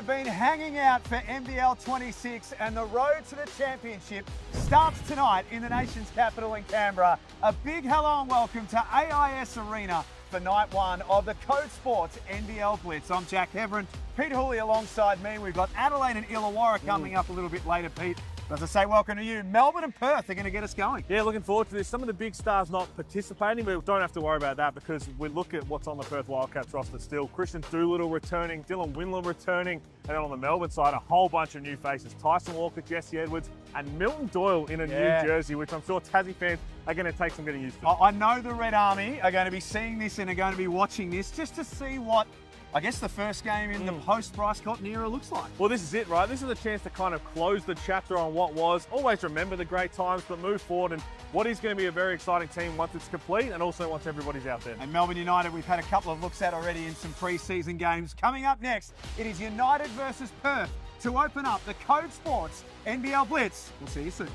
been hanging out for NBL26 and the road to the championship starts tonight in the nation's capital in Canberra. A big hello and welcome to AIS Arena for night one of the CODE Sports NBL Blitz. I'm Jack Heverin, Pete Hooley alongside me. We've got Adelaide and Illawarra coming up a little bit later, Pete. As I say, welcome to you. Melbourne and Perth are going to get us going. Yeah, looking forward to this. Some of the big stars not participating, but we don't have to worry about that because we look at what's on the Perth Wildcats roster still. Christian Doolittle returning, Dylan Windler returning, and then on the Melbourne side, a whole bunch of new faces. Tyson Walker, Jesse Edwards, and Milton Doyle in a new jersey, which I'm sure Tassie fans are going to take some getting used to. I know the Red Army are going to be seeing this and are going to be watching this just to see what, I guess, the first game in the post-Bryce Cotton era looks like. Well, this is it, right? This is a chance to kind of close the chapter on what was. Always remember the great times, but move forward and what is going to be a very exciting team once it's complete and also once everybody's out there. And Melbourne United, we've had a couple of looks at already in some pre-season games. Coming up next, it is United versus Perth to open up the CODE Sports NBL Blitz. We'll see you soon.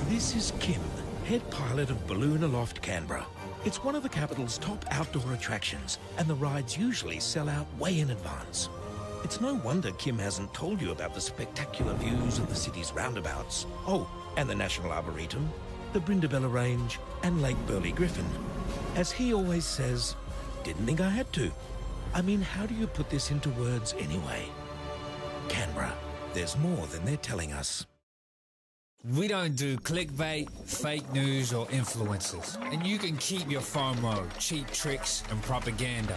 This is Kim, head pilot of Balloon Aloft Canberra. It's one of the capital's top outdoor attractions, and the rides usually sell out way in advance. It's no wonder Kim hasn't told you about the spectacular views of the city's roundabouts. Oh, and the National Arboretum, the Brindabella Range, and Lake Burley Griffin. As he always says, didn't think I had to. I mean, how do you put this into words anyway? Canberra, there's more than they're telling us. We don't do clickbait, fake news or influencers. And you can keep your FOMO, cheap tricks and propaganda.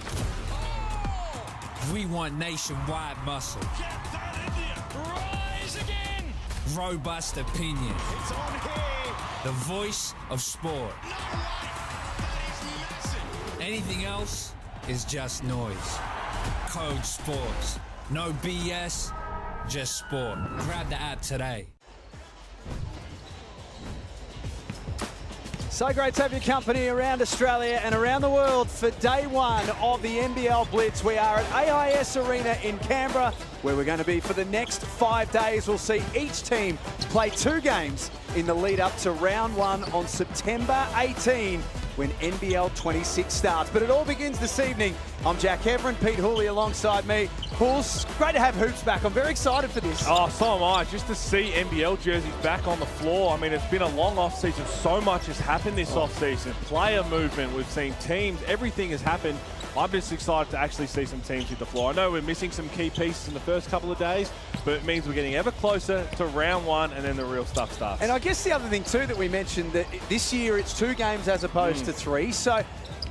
We want nationwide muscle. Get that India! Rise again! Robust opinion. It's on here! The voice of sport. No way! That is massive! Anything else is just noise. CODE Sports. No BS, just sport. Grab the app today. So great to have your company around Australia and around the world for day one of the NBL Blitz. We are at AIS Arena in Canberra, where we're going to be for the next 5 days. We'll see each team play 2 games in the lead up to round 1 on September 18 when NBL 26 starts. But it all begins this evening. I'm Jack Heverin, Pete Hooley alongside me. Pools, great to have hoops back. I'm very excited for this. Oh, so am I. Just to see NBL jerseys back on the floor. I mean, it's been a long off-season. So much has happened this off-season. Player movement, we've seen teams, everything has happened. I'm just excited to actually see some teams hit the floor. I know we're missing some key pieces in the first couple of days, but it means we're getting ever closer to round 1 and then the real stuff starts. And I guess the other thing too that we mentioned, that this year it's 2 games as opposed to 3. So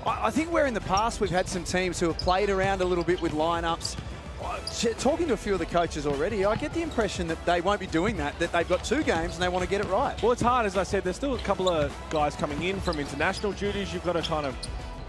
I think where in the past we've had some teams who have played around a little bit with lineups. Talking to a few of the coaches already, I get the impression that they won't be doing that they've got 2 games and they want to get it right. Well, it's hard, as I said. There's still a couple of guys coming in from international duties. You've got to kind of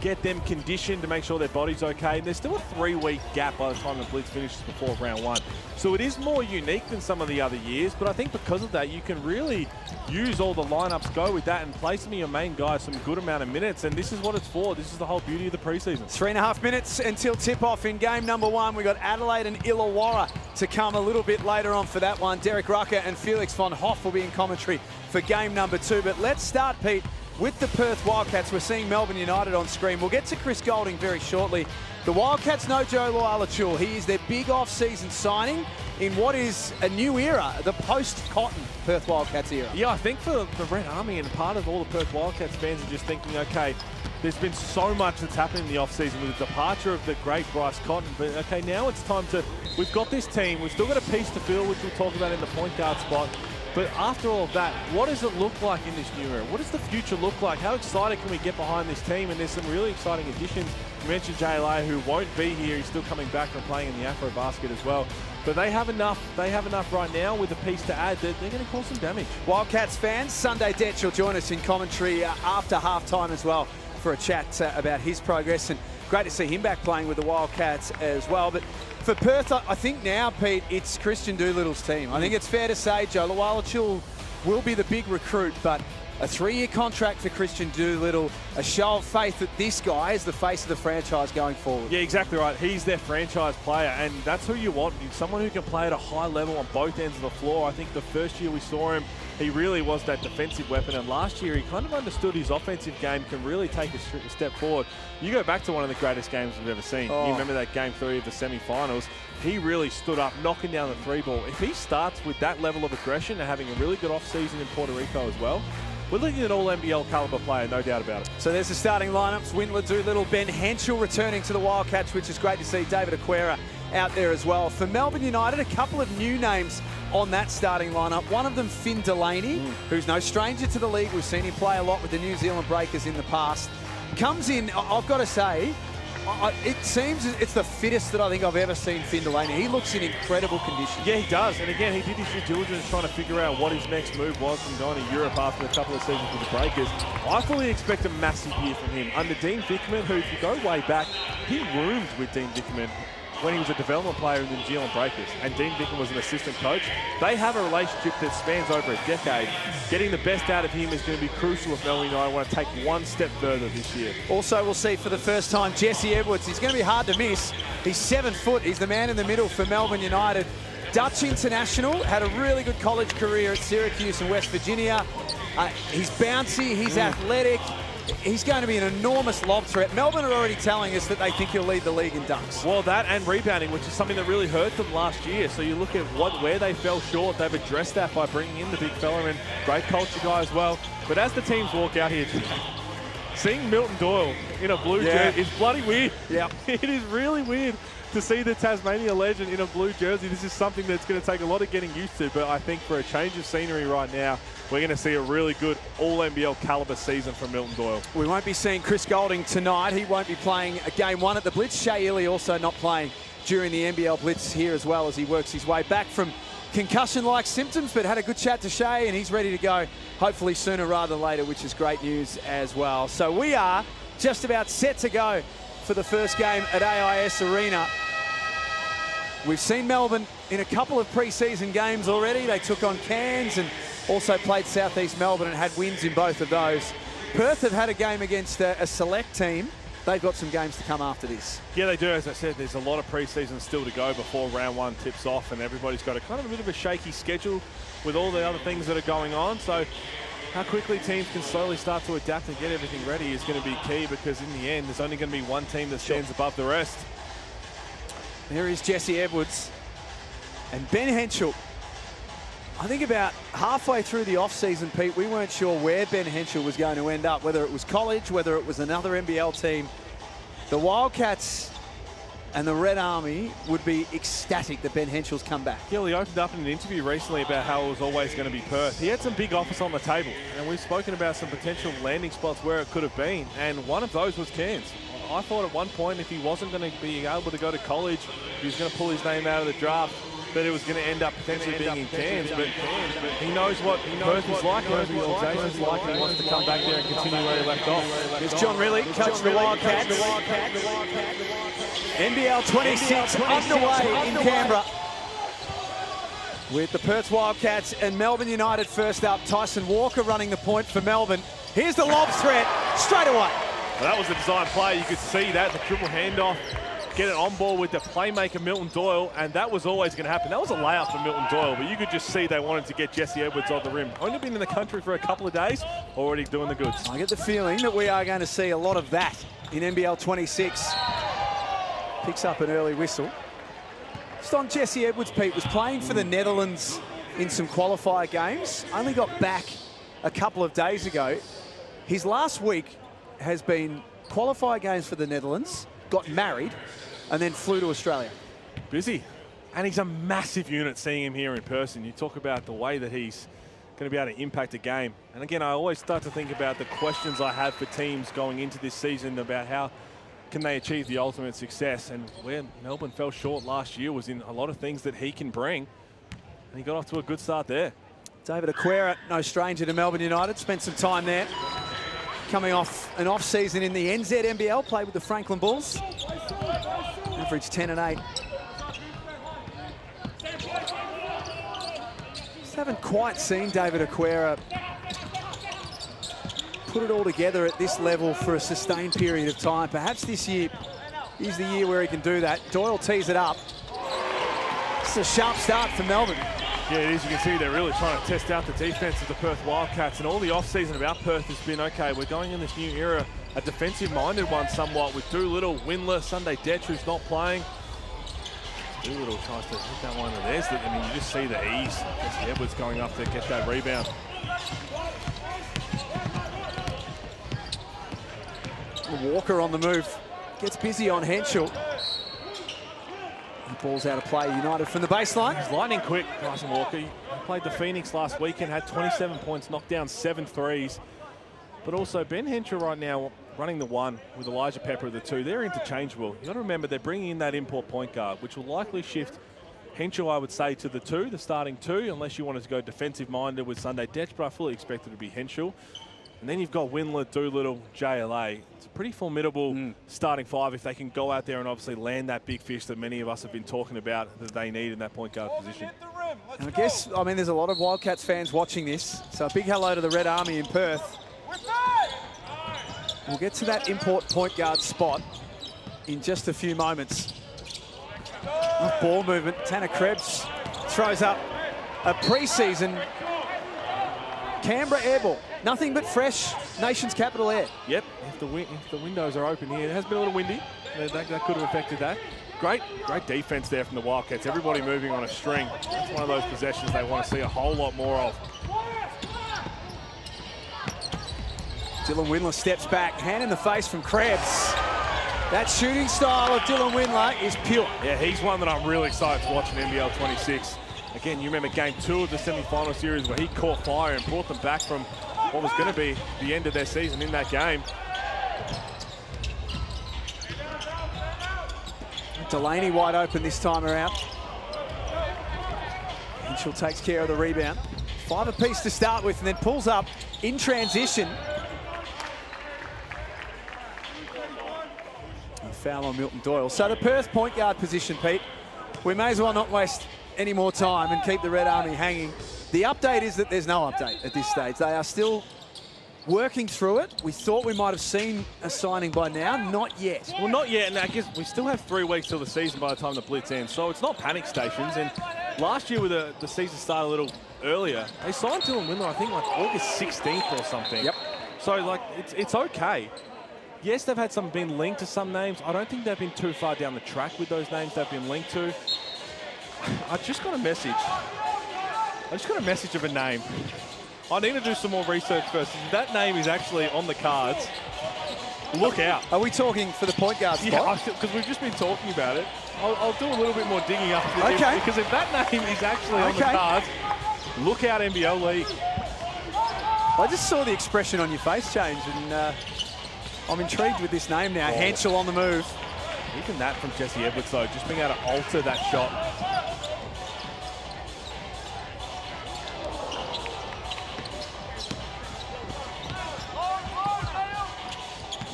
get them conditioned to make sure their body's okay. And there's still a 3-week gap by the time the Blitz finishes before round 1. So it is more unique than some of the other years, but I think because of that, you can really use all the lineups, go with that, and play some of your main guys some good amount of minutes. And this is what it's for. This is the whole beauty of the preseason. 3.5 minutes until tip-off in game number 1. We've got Adelaide and Illawarra to come a little bit later on for that one. Derek Rucker and Felix von Hoff will be in commentary for game number 2. But let's start, Pete, with the Perth Wildcats. We're seeing Melbourne United on screen. We'll get to Chris Golding very shortly. The Wildcats know Joe Lualachul. He is their big off-season signing in what is a new era, the post-Cotton Perth Wildcats era. Yeah, I think for the Red Army and part of all the Perth Wildcats fans are just thinking, okay, there's been so much that's happened in the off-season with the departure of the great Bryce Cotton, but okay, now it's time to, we've got this team, we've still got a piece to fill, which we'll talk about in the point guard spot. But after all of that, what does it look like in this new era? What does the future look like? How excited can we get behind this team? And there's some really exciting additions. You mentioned JLA, who won't be here. He's still coming back from playing in the Afro basket as well. But they have enough. They have enough right now with a piece to add that they're going to cause some damage. Wildcats fans, Sunday Detch will join us in commentary after halftime as well for a chat about his progress. And great to see him back playing with the Wildcats as well. But for Perth, I think now, Pete, it's Christian Doolittle's team. I think it's fair to say Joe Lualachul will be the big recruit, but a 3-year contract for Christian Doolittle, a show of faith that this guy is the face of the franchise going forward. Yeah, exactly right. He's their franchise player, and that's who you want. Someone who can play at a high level on both ends of the floor. I think the first year we saw him, he really was that defensive weapon, and last year he kind of understood his offensive game can really take a step forward. You go back to one of the greatest games we've ever seen. You remember that Game 3 of the semi-finals? He really stood up, knocking down the 3-ball. If he starts with that level of aggression and having a really good off-season in Puerto Rico as well, we're looking at all NBL caliber player, no doubt about it. So there's the starting lineups. Windler, Doolittle, Ben Henschel returning to the Wildcats, which is great to see. David Aquera out there as well. For Melbourne United, a couple of new names on that starting lineup. One of them, Finn Delaney, who's no stranger to the league. We've seen him play a lot with the New Zealand Breakers in the past. Comes in, I've got to say, it seems it's the fittest that I think I've ever seen Finn Delaney. He looks in incredible condition. Yeah, he does. And again, he did his due diligence trying to figure out what his next move was from going to Europe after a couple of seasons with the Breakers. I fully expect a massive year from him. Under Dean Vickerman, who, if you go way back, he roomed with Dean Vickerman when he was a development player in the New Zealand Breakers, and Dean Vickerman was an assistant coach. They have a relationship that spans over a decade. Getting the best out of him is going to be crucial if Melbourne United want to take one step further this year. Also, we'll see for the first time Jesse Edwards. He's going to be hard to miss. He's 7 foot. He's the man in the middle for Melbourne United. Dutch international, had a really good college career at Syracuse and West Virginia. He's bouncy, he's athletic. He's going to be an enormous lob threat. Melbourne are already telling us that they think he'll lead the league in dunks. Well, that and rebounding, which is something that really hurt them last year. So you look at where they fell short, they've addressed that by bringing in the big fella and great culture guy as well. But as the teams walk out here, seeing Milton Doyle in a blue jersey is bloody weird. Yeah, it is really weird to see the Tasmania legend in a blue jersey. This is something that's going to take a lot of getting used to, but I think for a change of scenery right now, we're going to see a really good all-NBL caliber season from Milton Doyle. We won't be seeing Chris Golding tonight. He won't be playing Game 1 at the Blitz. Shea Ely also not playing during the NBL Blitz here as well as he works his way back from concussion-like symptoms, but had a good chat to Shea and he's ready to go, hopefully sooner rather than later, which is great news as well. So we are just about set to go for the first game at AIS Arena. We've seen Melbourne in a couple of pre-season games already. They took on Cairns and also played Southeast Melbourne and had wins in both of those. Perth have had a game against a select team. They've got some games to come after this. Yeah, they do. As I said, there's a lot of pre-season still to go before round 1 tips off, and everybody's got a kind of a bit of a shaky schedule with all the other things that are going on. So how quickly teams can slowly start to adapt and get everything ready is going to be key, because in the end, there's only going to be one team that stands above the rest. Here is Jesse Edwards and Ben Henschel. I think about halfway through the off-season, Pete, we weren't sure where Ben Henschel was going to end up, whether it was college, whether it was another NBL team. The Wildcats and the Red Army would be ecstatic that Ben Henschel's come back. Yeah, he opened up in an interview recently about how it was always going to be Perth. He had some big offers on the table, and we've spoken about some potential landing spots where it could have been, and one of those was Cairns. I thought at one point, if he wasn't going to be able to go to college, he was going to pull his name out of the draft, that it was going to end up potentially being in Cairns. But he knows what Perth is like, he knows what the organization's like, and he wants to come back there and continue where he left off. Here's John Riley, coach of the Wildcats. NBL 26 underway in Canberra, with the Perth Wildcats and Melbourne United first up. Tyson Walker running the point for Melbourne. Here's the lob threat straight away. Well, that was a design play. You could see that, the dribble handoff, get it on ball with the playmaker Milton Doyle, and that was always going to happen. That was a layup for Milton Doyle, but you could just see they wanted to get Jesse Edwards on the rim. Only been in the country for a couple of days, already doing the goods. I get the feeling that we are going to see a lot of that in NBL 26. Picks up an early whistle. Just on Jesse Edwards, Pete, was playing for the Netherlands in some qualifier games. Only got back a couple of days ago. His last week has been qualifier games for the Netherlands, got married, and then flew to Australia. Busy. And he's a massive unit, seeing him here in person. You talk about the way that he's going to be able to impact a game. And again, I always start to think about the questions I have for teams going into this season about how can they achieve the ultimate success. And where Melbourne fell short last year was in a lot of things that he can bring. And he got off to a good start there. David Aquera, no stranger to Melbourne United, spent some time there. Coming off an off-season in the NZ NBL, played with the Franklin Bulls. Average 10 and 8. Just haven't quite seen David Aquera put it all together at this level for a sustained period of time. Perhaps this year is the year where he can do that. Doyle tees it up. It's a sharp start for Melbourne. Yeah, it is. You can see they're really trying to test out the defense of the Perth Wildcats, and all the off-season about Perth has been, okay, we're going in this new era, a defensive-minded one somewhat, with Doolittle, Windler, Sunday Detch, who's not playing. Doolittle tries to hit that one, and there's the, I mean, you just see the ease. Jesse Edwards going up to get that rebound. Walker on the move. Gets busy on Henschel. The ball's out of play. United from the baseline. He's lightning quick, Bryson Walker. He played the Phoenix last weekend, had 27 points, knocked down 7 threes. But also Ben Henschel right now running the 1 with Elijah Pepper at the 2. They're interchangeable. You've got to remember they're bringing in that import point guard, which will likely shift Henschel, I would say, to the 2, the starting 2, unless you wanted to go defensive-minded with Sunday Detch, but I fully expect it to be Henschel. And then you've got Windler, Doolittle, JLA. It's a pretty formidable starting 5 if they can go out there and obviously land that big fish that many of us have been talking about that they need in that point guard position. And I guess, I mean, there's a lot of Wildcats fans watching this. So a big hello to the Red Army in Perth. We'll get to that import point guard spot in just a few moments. Ball movement. Tanner Krebs throws up a pre-season Canberra air ball. Nothing but fresh nation's capital air. Yep, if the windows are open here, it has been a little windy. That could have affected that. Great defense there from the Wildcats. Everybody moving on a string. That's one of those possessions they want to see a whole lot more of. Dylan Windler steps back, hand in the face from Krebs. That shooting style of Dylan Windler is pure. Yeah, he's one that I'm really excited to watch in NBL 26. Again, you remember game 2 of the semi-final series where he caught fire and brought them back from what was going to be the end of their season in that game. Delaney wide open this time around. Henschel takes care of the rebound. 5 apiece to start with and then pulls up in transition. A foul on Milton Doyle. So the Perth point guard position, Pete, we may as well not waste any more time and keep the Red Army hanging. The update is that there's no update at this stage. They are still working through it. We thought we might have seen a signing by now. Not yet. Well, not yet, and I guess we still have 3 weeks till the season by the time the Blitz ends, so it's not panic stations. And last year, with the season started a little earlier, they signed Dylan Windler, I think, like August 16th or something. Yep. So, like, it's okay. Yes, they've had been linked to some names. I don't think they've been too far down the track with those names they've been linked to. I just got a message. Of a name. I need to do some more research first. If that name is actually on the cards, look out. Are we talking for the point guard spot? Yeah, because we've just been talking about it. I'll do a little bit more digging up. Okay. Because if that name is actually on the cards, look out, NBL League. I just saw the expression on your face change, and I'm intrigued with this name now. Oh. Henschel on the move. Even that from Jesse Edwards, though, just being able to alter that shot.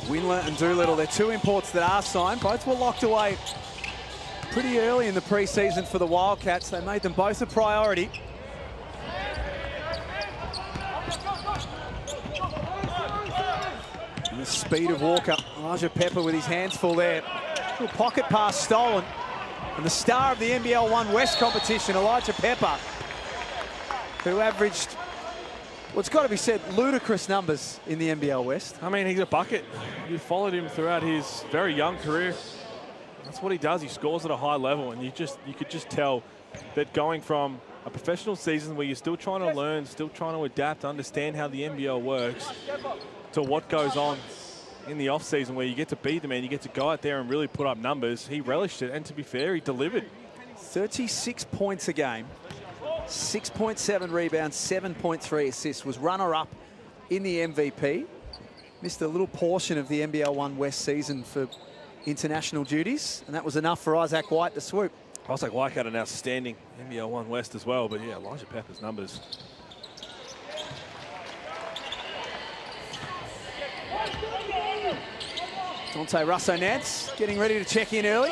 Windler and Doolittle, they're 2 imports that are signed. Both were locked away pretty early in the pre-season for the Wildcats. They made them both a priority. And the speed of Walker. Elijah Pepper with his hands full there. Little pocket pass stolen. And the star of the NBL 1 West competition, Elijah Pepper, who averaged, what's got to be said, ludicrous numbers in the NBL West. I mean, he's a bucket. You followed him throughout his very young career. That's what he does. He scores at a high level, and you could just tell that going from a professional season where you're still trying to learn, still trying to adapt, understand how the NBL works, to what goes on in the off-season where you get to beat them and you get to go out there and really put up numbers. He relished it, and to be fair, he delivered. 36 points a game, 6.7 rebounds, 7.3 assists, was runner-up in the MVP. Missed a little portion of the NBL 1 West season for international duties, and that was enough for Isaac White to swoop. Isaac White had an outstanding NBL 1 West as well, but yeah, Elijah Pepper's numbers. Dante Russo-Nance getting ready to check in early.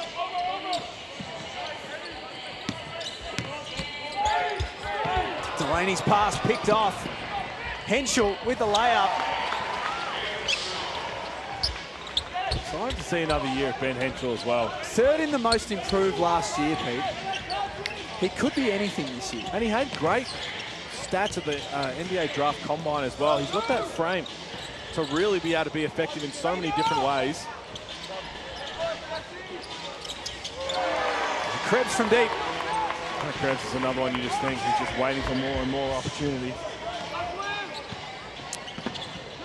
Delaney's pass picked off. Henschel with the layup. Excited to see another year of Ben Henshaw as well. Third in the most improved last year, Pete. He could be anything this year. And he had great stats at the NBA Draft Combine as well. He's got that frame to really be able to be effective in so many different ways. Krebs from deep. Krebs is another one you just think he's just waiting for more and more opportunity.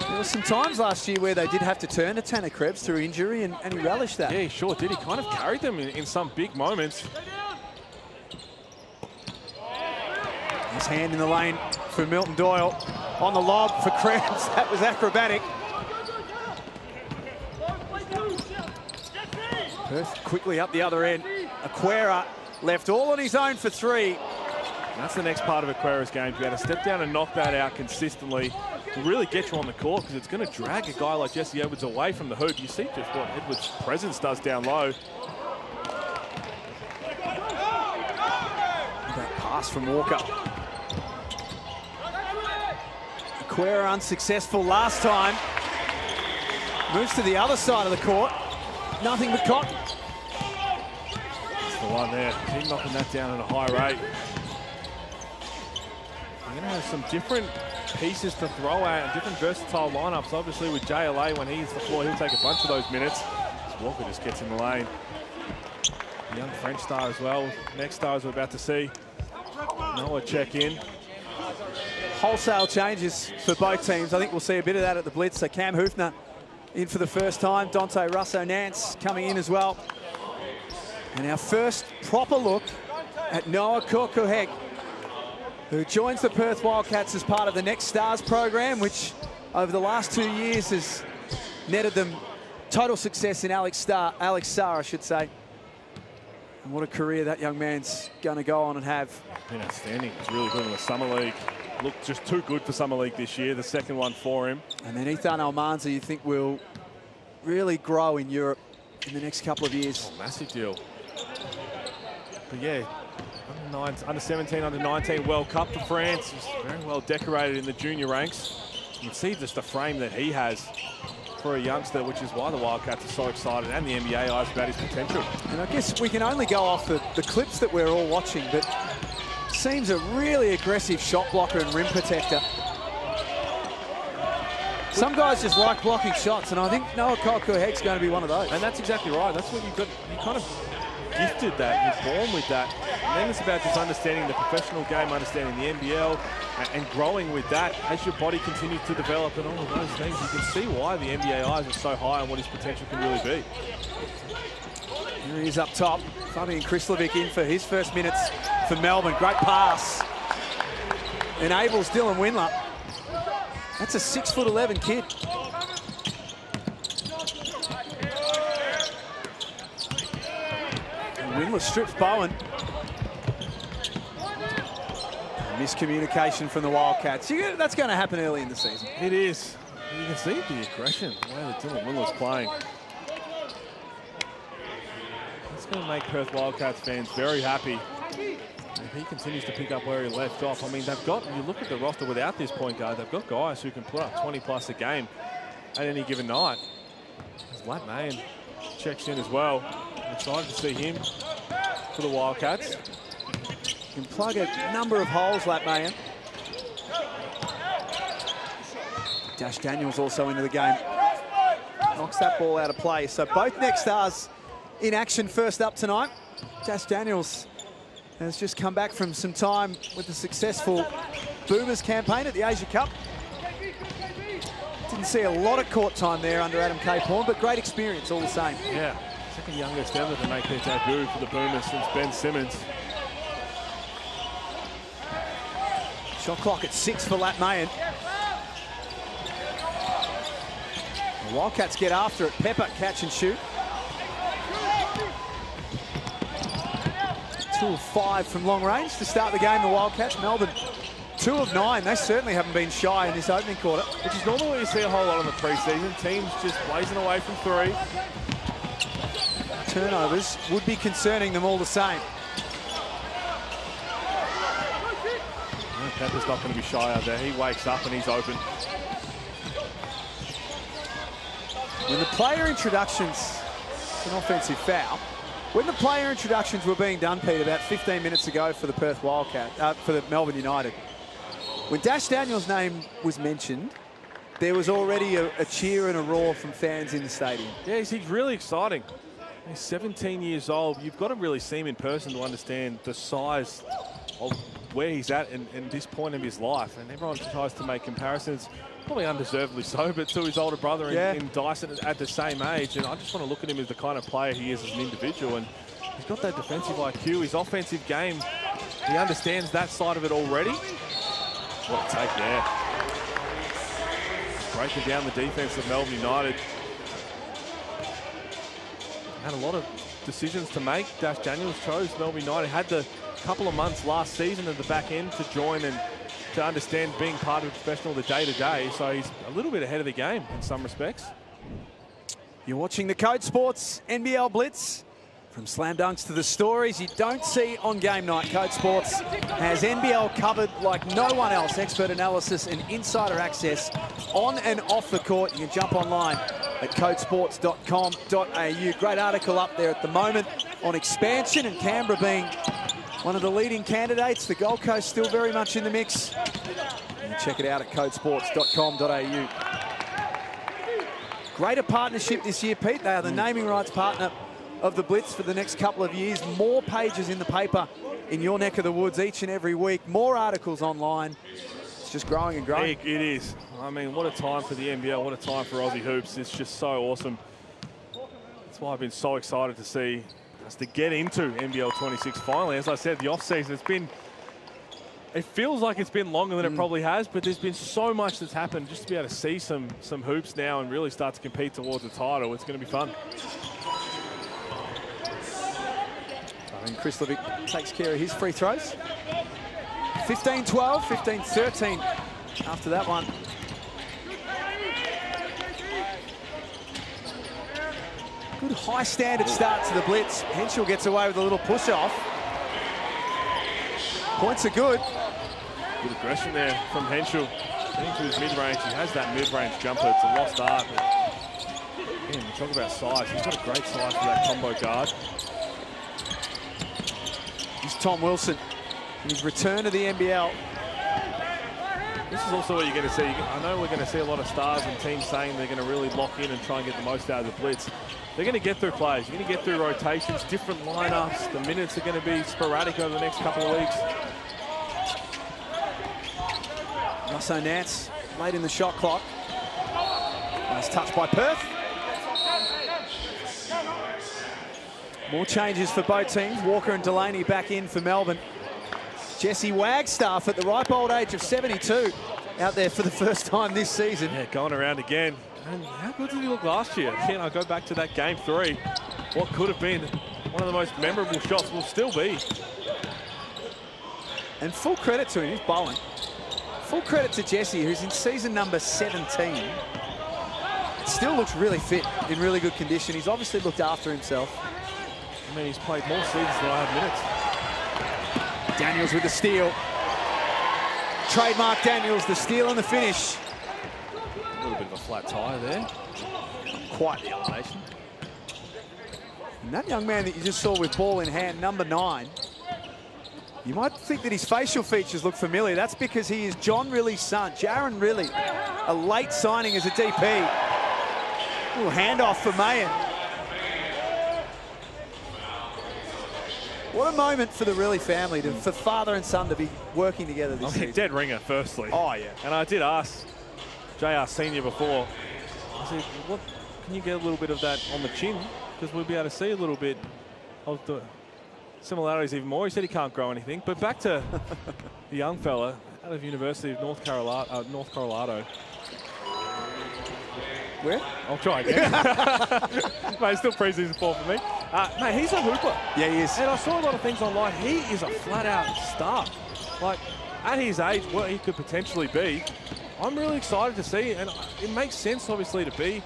There were some times last year where they did have to turn to Tanner Krebs through injury, and he relished that. Yeah, he sure did. He kind of carried them in some big moments. His hand in the lane for Milton Doyle. On the lob for Krebs. That was acrobatic. Perth quickly up the other end. Aquera left all on his own for three. And that's the next part of Aquera's game, to be able to step down and knock that out consistently. To really get you on the court, because it's going to drag a guy like Jesse Edwards away from the hoop. You see just what Edwards' presence does down low. That pass from Walker. Aquera unsuccessful last time. Moves to the other side of the court. Nothing but Cotton. That's the one there. Keep knocking that down at a high rate. You're going to have some different pieces to throw at and different versatile lineups. Obviously with JLA, when he's the floor, he'll take a bunch of those minutes. As Walker just gets in the lane. Young French star as well. Next star as we're about to see. Noah check in. Wholesale changes for both teams. I think we'll see a bit of that at the Blitz. So Cam Hoofner in for the first time. Dante Russo-Nance coming in as well. And our first proper look at Noah Korkuhek, who joins the Perth Wildcats as part of the Next Stars program, which over the last 2 years has netted them total success in Alex Starr, I should say. And what a career that young man's going to go on and have. Been outstanding. He's really good in the Summer League. Looked just too good for Summer League this year, the second one for him. And then Ethan Almanza, you think, will really grow in Europe in the next couple of years. Oh, massive deal. But yeah, under 17, under 19 World Cup for France. He's very well decorated in the junior ranks. You can see just the frame that he has for a youngster, which is why the Wildcats are so excited, and the NBA eyes about his potential. And I guess we can only go off the clips that we're all watching, but seems a really aggressive shot blocker and rim protector. Some guys just like blocking shots, and I think Noah Korkuhek's going to be one of those. And that's exactly right. That's what you've got. You kind of gifted that. You're born with that. And then it's about just understanding the professional game, understanding the NBL, and growing with that as your body continues to develop and all of those things. You can see why the NBA eyes are so high and what his potential can really be. Here he is up top. Fabian Krislovic in for his first minutes for Melbourne. Great pass. Enables Dylan Windler. That's a 6'11" kid. And Windler strips Bowen. Miscommunication from the Wildcats. That's going to happen early in the season. It is. You can see the aggression, the way that Dylan Windler's playing. It's going to make Perth Wildcats fans very happy if he continues to pick up where he left off. I mean, they've got, you look at the roster without this point guard, they've got guys who can put up 20+ a game at any given night. As Lat Mayen checks in as well. I'm excited to see him for the Wildcats. Can plug a number of holes, Lat Mayen. Dash Daniels also into the game. Knocks that ball out of play. So both Next Stars in action first up tonight. Dash Daniels has just come back from some time with the successful Boomers campaign at the Asia Cup. Didn't see a lot of court time there under Adam Capehorn, but great experience all the same. Yeah, second youngest ever to make their debut for the Boomers since Ben Simmons. Shot clock at 6 for Lat Mayen. The Wildcats get after it. Pepper, catch and shoot. 2 of 5 from long range to start the game, the Wildcats. Melbourne, 2 of 9. They certainly haven't been shy in this opening quarter. Which is normally what you see a whole lot in the preseason. Teams just blazing away from 3. Turnovers would be concerning them all the same. Pepper's not going to be shy out there. He wakes up and he's open. When the player introductions, it's an offensive foul. When the player introductions were being done, Pete, about 15 minutes ago for the Perth Wildcats, for the Melbourne United, when Dash Daniels' name was mentioned, there was already a cheer and a roar from fans in the stadium. Yeah, he's really exciting. He's 17 years old. You've got to really see him in person to understand the size of where he's at in this point of his life. And everyone tries to make comparisons, probably undeservedly so, but to his older brother in Dyson at the same age. And I just want to look at him as the kind of player he is as an individual. And he's got that defensive IQ. His offensive game, he understands that side of it already. What a take there. Breaking down the defense of Melbourne United. Had a lot of decisions to make. Dash Daniels chose Melbourne United. Had the couple of months last season at the back end to join and to understand being part of professional the day-to-day. So he's a little bit ahead of the game in some respects. You're watching the Code Sports NBL Blitz. From slam dunks to the stories you don't see on game night, Code Sports has NBL covered like no one else. Expert analysis and insider access on and off the court. You can jump online at codesports.com.au. Great article up there at the moment on expansion and Canberra being one of the leading candidates. The Gold Coast still very much in the mix. And check it out at codesports.com.au. Greater partnership this year, Pete. They are the naming rights partner of the Blitz for the next couple of years. More pages in the paper in your neck of the woods each and every week. More articles online. It's just growing and growing. It is. I mean, what a time for the NBL. What a time for Aussie hoops. It's just so awesome. That's why I've been so excited to see us to get into NBL 26 finally. As I said, the off-season, it feels like it's been longer than it probably has, but there's been so much that's happened. Just to be able to see some hoops now and really start to compete towards the title, it's going to be fun. And Chris Levick takes care of his free throws. 15-12, 15-13 after that one. Good high standard start to the Blitz. Henschel gets away with a little push-off. Points are good. Good aggression there from Henschel. Getting to his mid-range. He has that mid-range jumper. It's a lost art. Again, we talk about size. He's got a great size for that combo guard. Here's Tom Wilson in his return to the NBL. This is also what you're going to see. I know we're going to see a lot of stars and teams saying they're going to really lock in and try and get the most out of the Blitz. They're going to get through plays. You're going to get through rotations, different lineups. The minutes are going to be sporadic over the next couple of weeks. Russo Nance late in the shot clock. Nice touch by Perth. More changes for both teams. Walker and Delaney back in for Melbourne. Jesse Wagstaff at the ripe old age of 72 out there for the first time this season. Yeah, going around again. And how good did he look last year? Again, I go back to that game 3. What could have been one of the most memorable shots will still be. And full credit to him, he's bowling. Full credit to Jesse, who's in season number 17. Still looks really fit, in really good condition. He's obviously looked after himself. I mean, he's played more seasons than I have minutes. Daniels with the steal. Trademark Daniels, the steal and the finish. A little bit of a flat tire there. Quite the elevation. And that young man that you just saw with ball in hand, number 9, you might think that his facial features look familiar. That's because he is John Rilly's son, Jaron Rilly, a late signing as a DP. Little handoff for Mayan. What a moment for the Rilly family, for father and son to be working together this season. Dead ringer, firstly. Oh, yeah. And I did ask JR Senior before. I said, "What? Can you get a little bit of that on the chin? Because we'll be able to see a little bit of the similarities even more." He said he can't grow anything. But back to the young fella out of University of North Colorado. Where? I'll try again. Mate, still preseason 4 for me. Mate, he's a hooper. Yeah, he is. And I saw a lot of things online. He is a flat-out star. Like, at his age, what he could potentially be, I'm really excited to see. And it makes sense, obviously, to be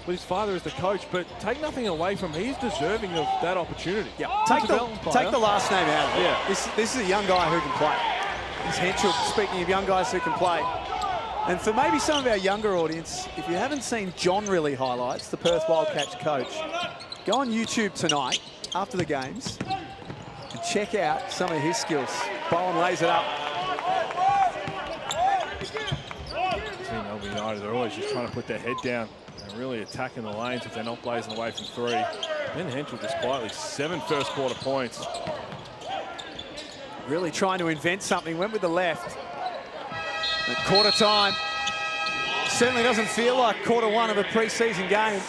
with his father as the coach, but take nothing away from him. He's deserving of that opportunity. Yeah, take the last name out of it. Yeah. This is a young guy who can play. He's Henschel, speaking of young guys who can play. And for maybe some of our younger audience, if you haven't seen John Riley highlights, the Perth Wildcats coach, go on YouTube tonight after the games and check out some of his skills. Bowen lays it up. Melbourne United, they're always just trying to put their head down and really attacking the lanes if they're not blazing away from three. Ben Henschel just quietly 7 first quarter points. Really trying to invent something, went with the left. At quarter time, certainly doesn't feel like quarter one of a pre-season game.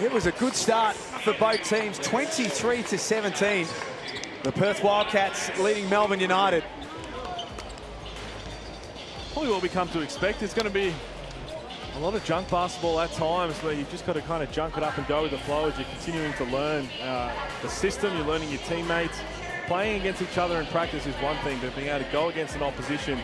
It was a good start for both teams, 23-17. The Perth Wildcats leading Melbourne United. Probably what we come to expect is going to be a lot of junk basketball at times where you've just got to kind of junk it up and go with the flow as you're continuing to learn the system, you're learning your teammates. Playing against each other in practice is one thing, but being able to go against an opposition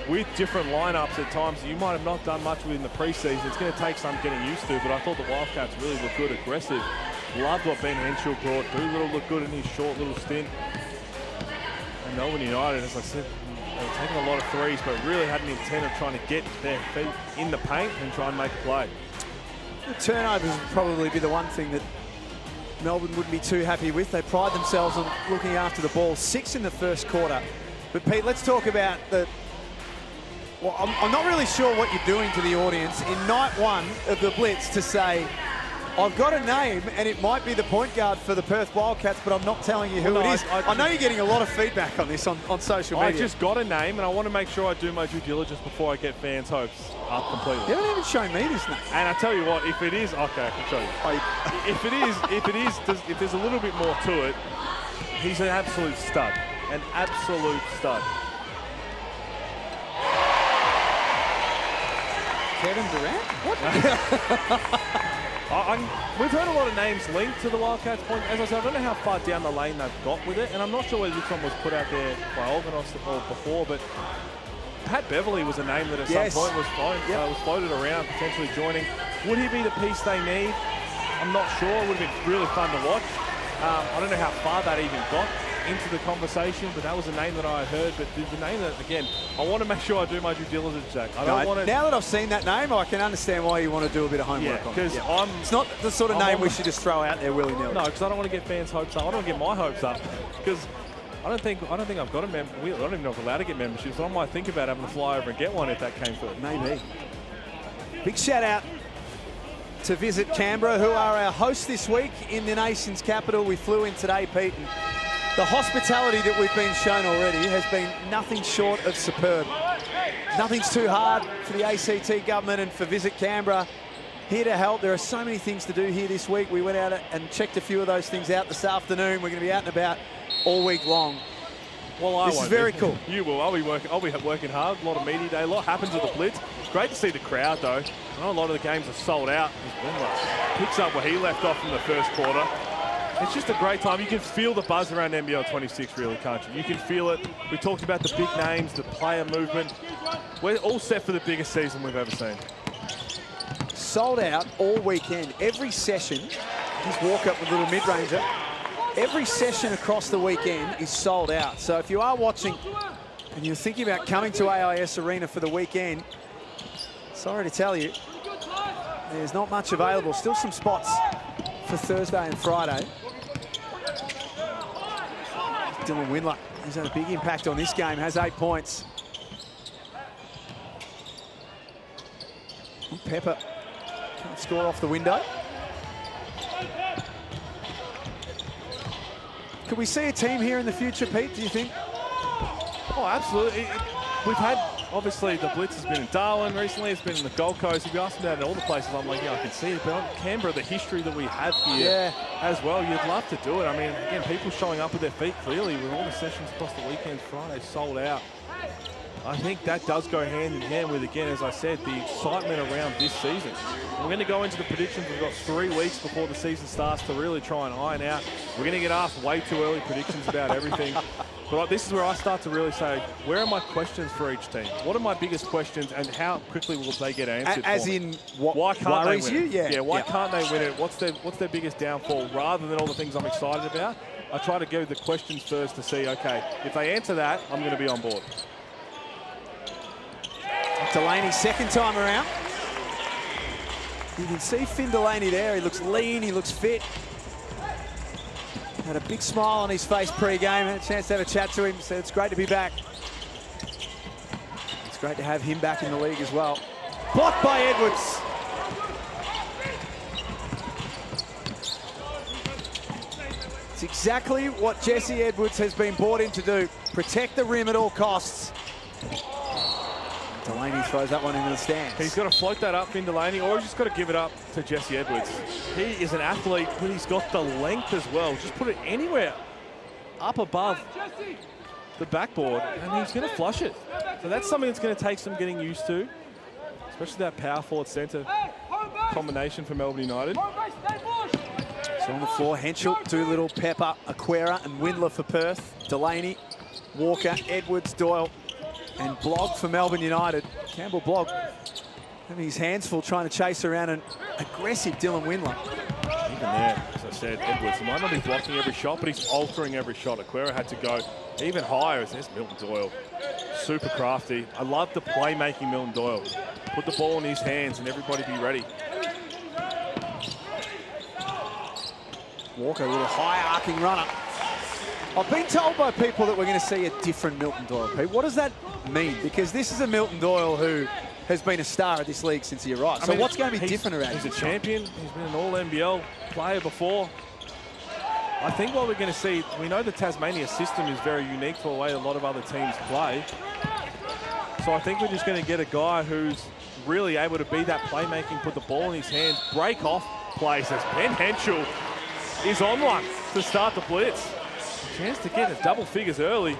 with different lineups at times that you might have not done much with in the preseason, it's going to take some getting used to, but I thought the Wildcats really looked good, aggressive. Loved what Ben Henschel brought. Doolittle looked good in his short little stint. And Melbourne United, as I said, they were taking a lot of threes, but really had an intent of trying to get their feet in the paint and try and make a play. The turnovers would probably be the one thing that Melbourne wouldn't be too happy with. They pride themselves on looking after the ball. 6 in the first quarter. But Pete, let's talk about the... Well, I'm not really sure what you're doing to the audience in night one of the Blitz to say, I've got a name and it might be the point guard for the Perth Wildcats, but I'm not telling you who it is. I know you're getting a lot of feedback on this on social media. I just got a name and I want to make sure I do my due diligence before I get fans' hopes up completely. You haven't even shown me this name. And I tell you what, if it is, okay, I can show you. If there's a little bit more to it, he's an absolute stud. An absolute stud. Kevin Durant? What? We've heard a lot of names linked to the Wildcats point. As I said, I don't know how far down the lane they've got with it, and I'm not sure whether this one was put out there by Olganos or before, but Pat Beverley was a name that at some point was floated around, potentially joining. Would he be the piece they need? I'm not sure. It would have been really fun to watch. I don't know how far that even got into the conversation, but that was a name that I heard. But the name that, again, I want to make sure I do my due diligence, Jack. I don't want to... Now that I've seen that name, I can understand why you want to do a bit of homework on it. Because it's not the sort of name we should just throw out there willy-nilly. No, because I don't want to get fans' hopes up. I don't want to get my hopes up because I don't think I've got a member. I don't even know if I'm allowed to get memberships. So I might think about having to fly over and get one if that came through. Maybe. Big shout out to Visit Canberra, who are our hosts this week in the nation's capital. We flew in today, Pete, and the hospitality that we've been shown already has been nothing short of superb. Nothing's too hard for the ACT government and for Visit Canberra. Here to help. There are so many things to do here this week. We went out and checked a few of those things out this afternoon. We're going to be out and about all week long. Well, this is very cool. You will. I'll be working hard. A lot of media day. A lot happens at the Blitz. Great to see the crowd, though. I know a lot of the games are sold out. Picks up where he left off in the first quarter. It's just a great time. You can feel the buzz around NBL26, really, can't you? You can feel it. We talked about the big names, the player movement. We're all set for the biggest season we've ever seen. Sold out all weekend. Every session, his walk-up with a little mid-ranger, every session across the weekend is sold out. So if you are watching and you're thinking about coming to AIS Arena for the weekend, sorry to tell you, there's not much available. Still some spots for Thursday and Friday. Dylan Windler has had a big impact on this game, has 8 points. Pepper can't score off the window. Could we see a team here in the future, Pete, do you think? Oh, absolutely. We've had, obviously, the Blitz has been in Darwin recently. It's been in the Gold Coast. If you ask me that in all the places, I'm like, yeah, I can see it. But on Canberra, the history that we have here as well, you'd love to do it. I mean, again, people showing up with their feet clearly with all the sessions across the weekend, Friday sold out. I think that does go hand in hand with, again, as I said, the excitement around this season. We're going to go into the predictions. We've got 3 weeks before the season starts to really try and iron out. We're going to get asked way too early predictions about everything. But this is where I start to really say, where are my questions for each team? What are my biggest questions and how quickly will they get answered? As in, what why can't worries they win you? it? Why can't they win it? What's their biggest downfall? Rather than all the things I'm excited about, I try to go the questions first to see, okay, if they answer that, I'm going to be on board. Delaney second time around. You can see Finn Delaney there. He looks lean, he looks fit. Had a big smile on his face pre-game. Had a chance to have a chat to him. Said it's great to be back. It's great to have him back in the league as well. Blocked by Edwards. It's exactly what Jesse Edwards has been brought in to do. Protect the rim at all costs. Delaney throws that one into the stands. He's got to float that up, Finn Delaney, or he's just got to give it up to Jesse Edwards. He is an athlete, but he's got the length as well. Just put it anywhere up above the backboard, and he's going to flush it. So that's something that's going to take some getting used to, especially that power forward centre combination for Melbourne United. So on the floor, Henschel, Doolittle, Pepper, Aquera, and Windler for Perth. Delaney, Walker, Edwards, Doyle, and Blogg for Melbourne United. Campbell Blogg having his hands full trying to chase around an aggressive Dylan Windler. Even there, as I said, Edwards, he might not be blocking every shot, but he's altering every shot. Aquera had to go even higher. There's Milton Doyle. Super crafty. I love the playmaking Milton Doyle. Put the ball in his hands and everybody be ready. Walker, a little high arcing runner. I've been told by people that we're going to see a different Milton Doyle, Pete. What does that mean? Because this is a Milton Doyle who has been a star of this league since he arrived. So what's going to be different around him? He's a champion. He's been an all-NBL player before. I think what we're going to see, we know the Tasmania system is very unique to the way a lot of other teams play. So I think we're just going to get a guy who's really able to be that playmaking, put the ball in his hands, break off plays as Ben Henschel is on one to start the blitz. Chance to get a double figures early.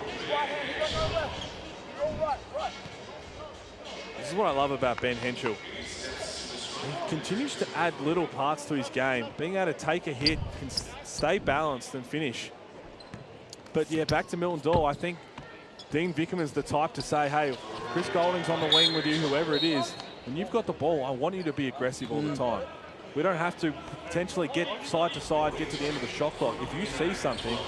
This is what I love about Ben Henschel. He continues to add little parts to his game. Being able to take a hit, can stay balanced and finish. But yeah, back to Milton Doyle. I think Dean Vickerman's the type to say, hey, Chris Golding's on the wing with you, whoever it is. When you've got the ball, I want you to be aggressive all the time. We don't have to potentially get side to side, get to the end of the shot clock. If you see something,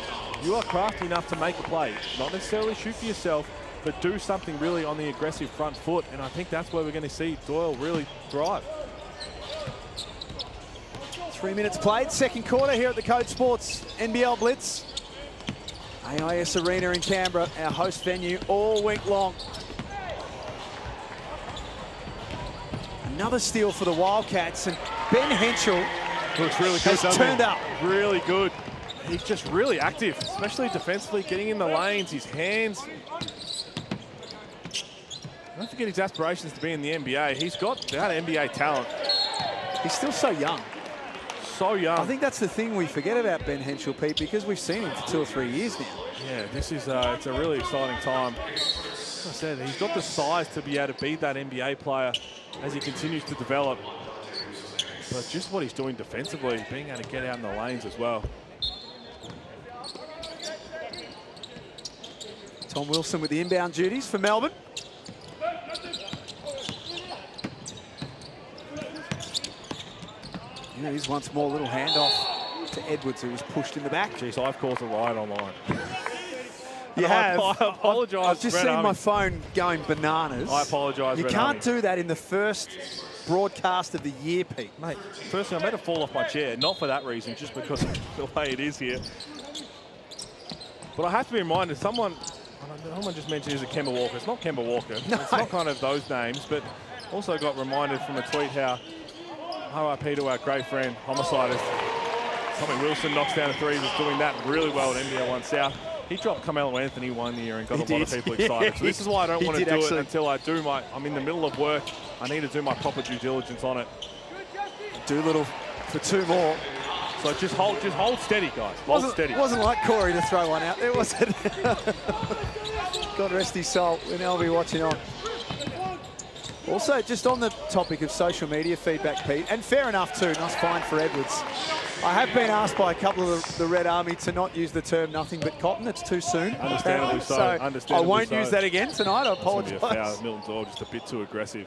you are crafty enough to make a play. Not necessarily shoot for yourself, but do something really on the aggressive front foot. And I think that's where we're going to see Doyle really thrive. 3 minutes played, second quarter here at the Code Sports NBL Blitz. AIS Arena in Canberra, our host venue all week long. Another steal for the Wildcats, and Ben Henschel looks really good, has turned up. Really good. He's just really active, especially defensively, getting in the lanes, his hands. Don't forget his aspirations to be in the NBA. He's got that NBA talent. He's still so young. So young. I think that's the thing we forget about Ben Henschel, Pete, because we've seen him for 2 or 3 years now. Yeah, this is it's a really exciting time. As I said, he's got the size to be able to be that NBA player as he continues to develop. But just what he's doing defensively, being able to get out in the lanes as well. Tom Wilson with the inbound duties for Melbourne. Here he is once more, little handoff to Edwards, who was pushed in the back. Jeez, I've caused a riot online. You have. I apologise. I've just seen my phone going bananas. I apologise. You can't do that in the first broadcast of the year, Pete. Mate, firstly, I made it fall off my chair. Not for that reason, just because of the way it is here. But I have to be reminded, someone just mentioned is a Kemba Walker. It's not Kemba Walker. No. It's not kind of those names, but also got reminded from a tweet how RIP to our great friend, Homicidist. Tommy Wilson knocks down a three, was doing that really well at NBL 1 South. He dropped Carmelo Anthony one year and got a lot of people excited. So this is why I don't want to do it until I do I'm in the middle of work. I need to do my proper due diligence on it. Doolittle for 2 more. So just hold steady, guys. Hold steady. It wasn't like Corey to throw one out there, was it? God rest his soul. We'll now be watching on. Also, just on the topic of social media feedback, Pete, and fair enough too, nice find for Edwards. I have been asked by a couple of the Red Army to not use the term nothing but cotton. It's too soon. Understandably so. I won't use that again tonight. I apologise. Milton Doyle just a bit too aggressive.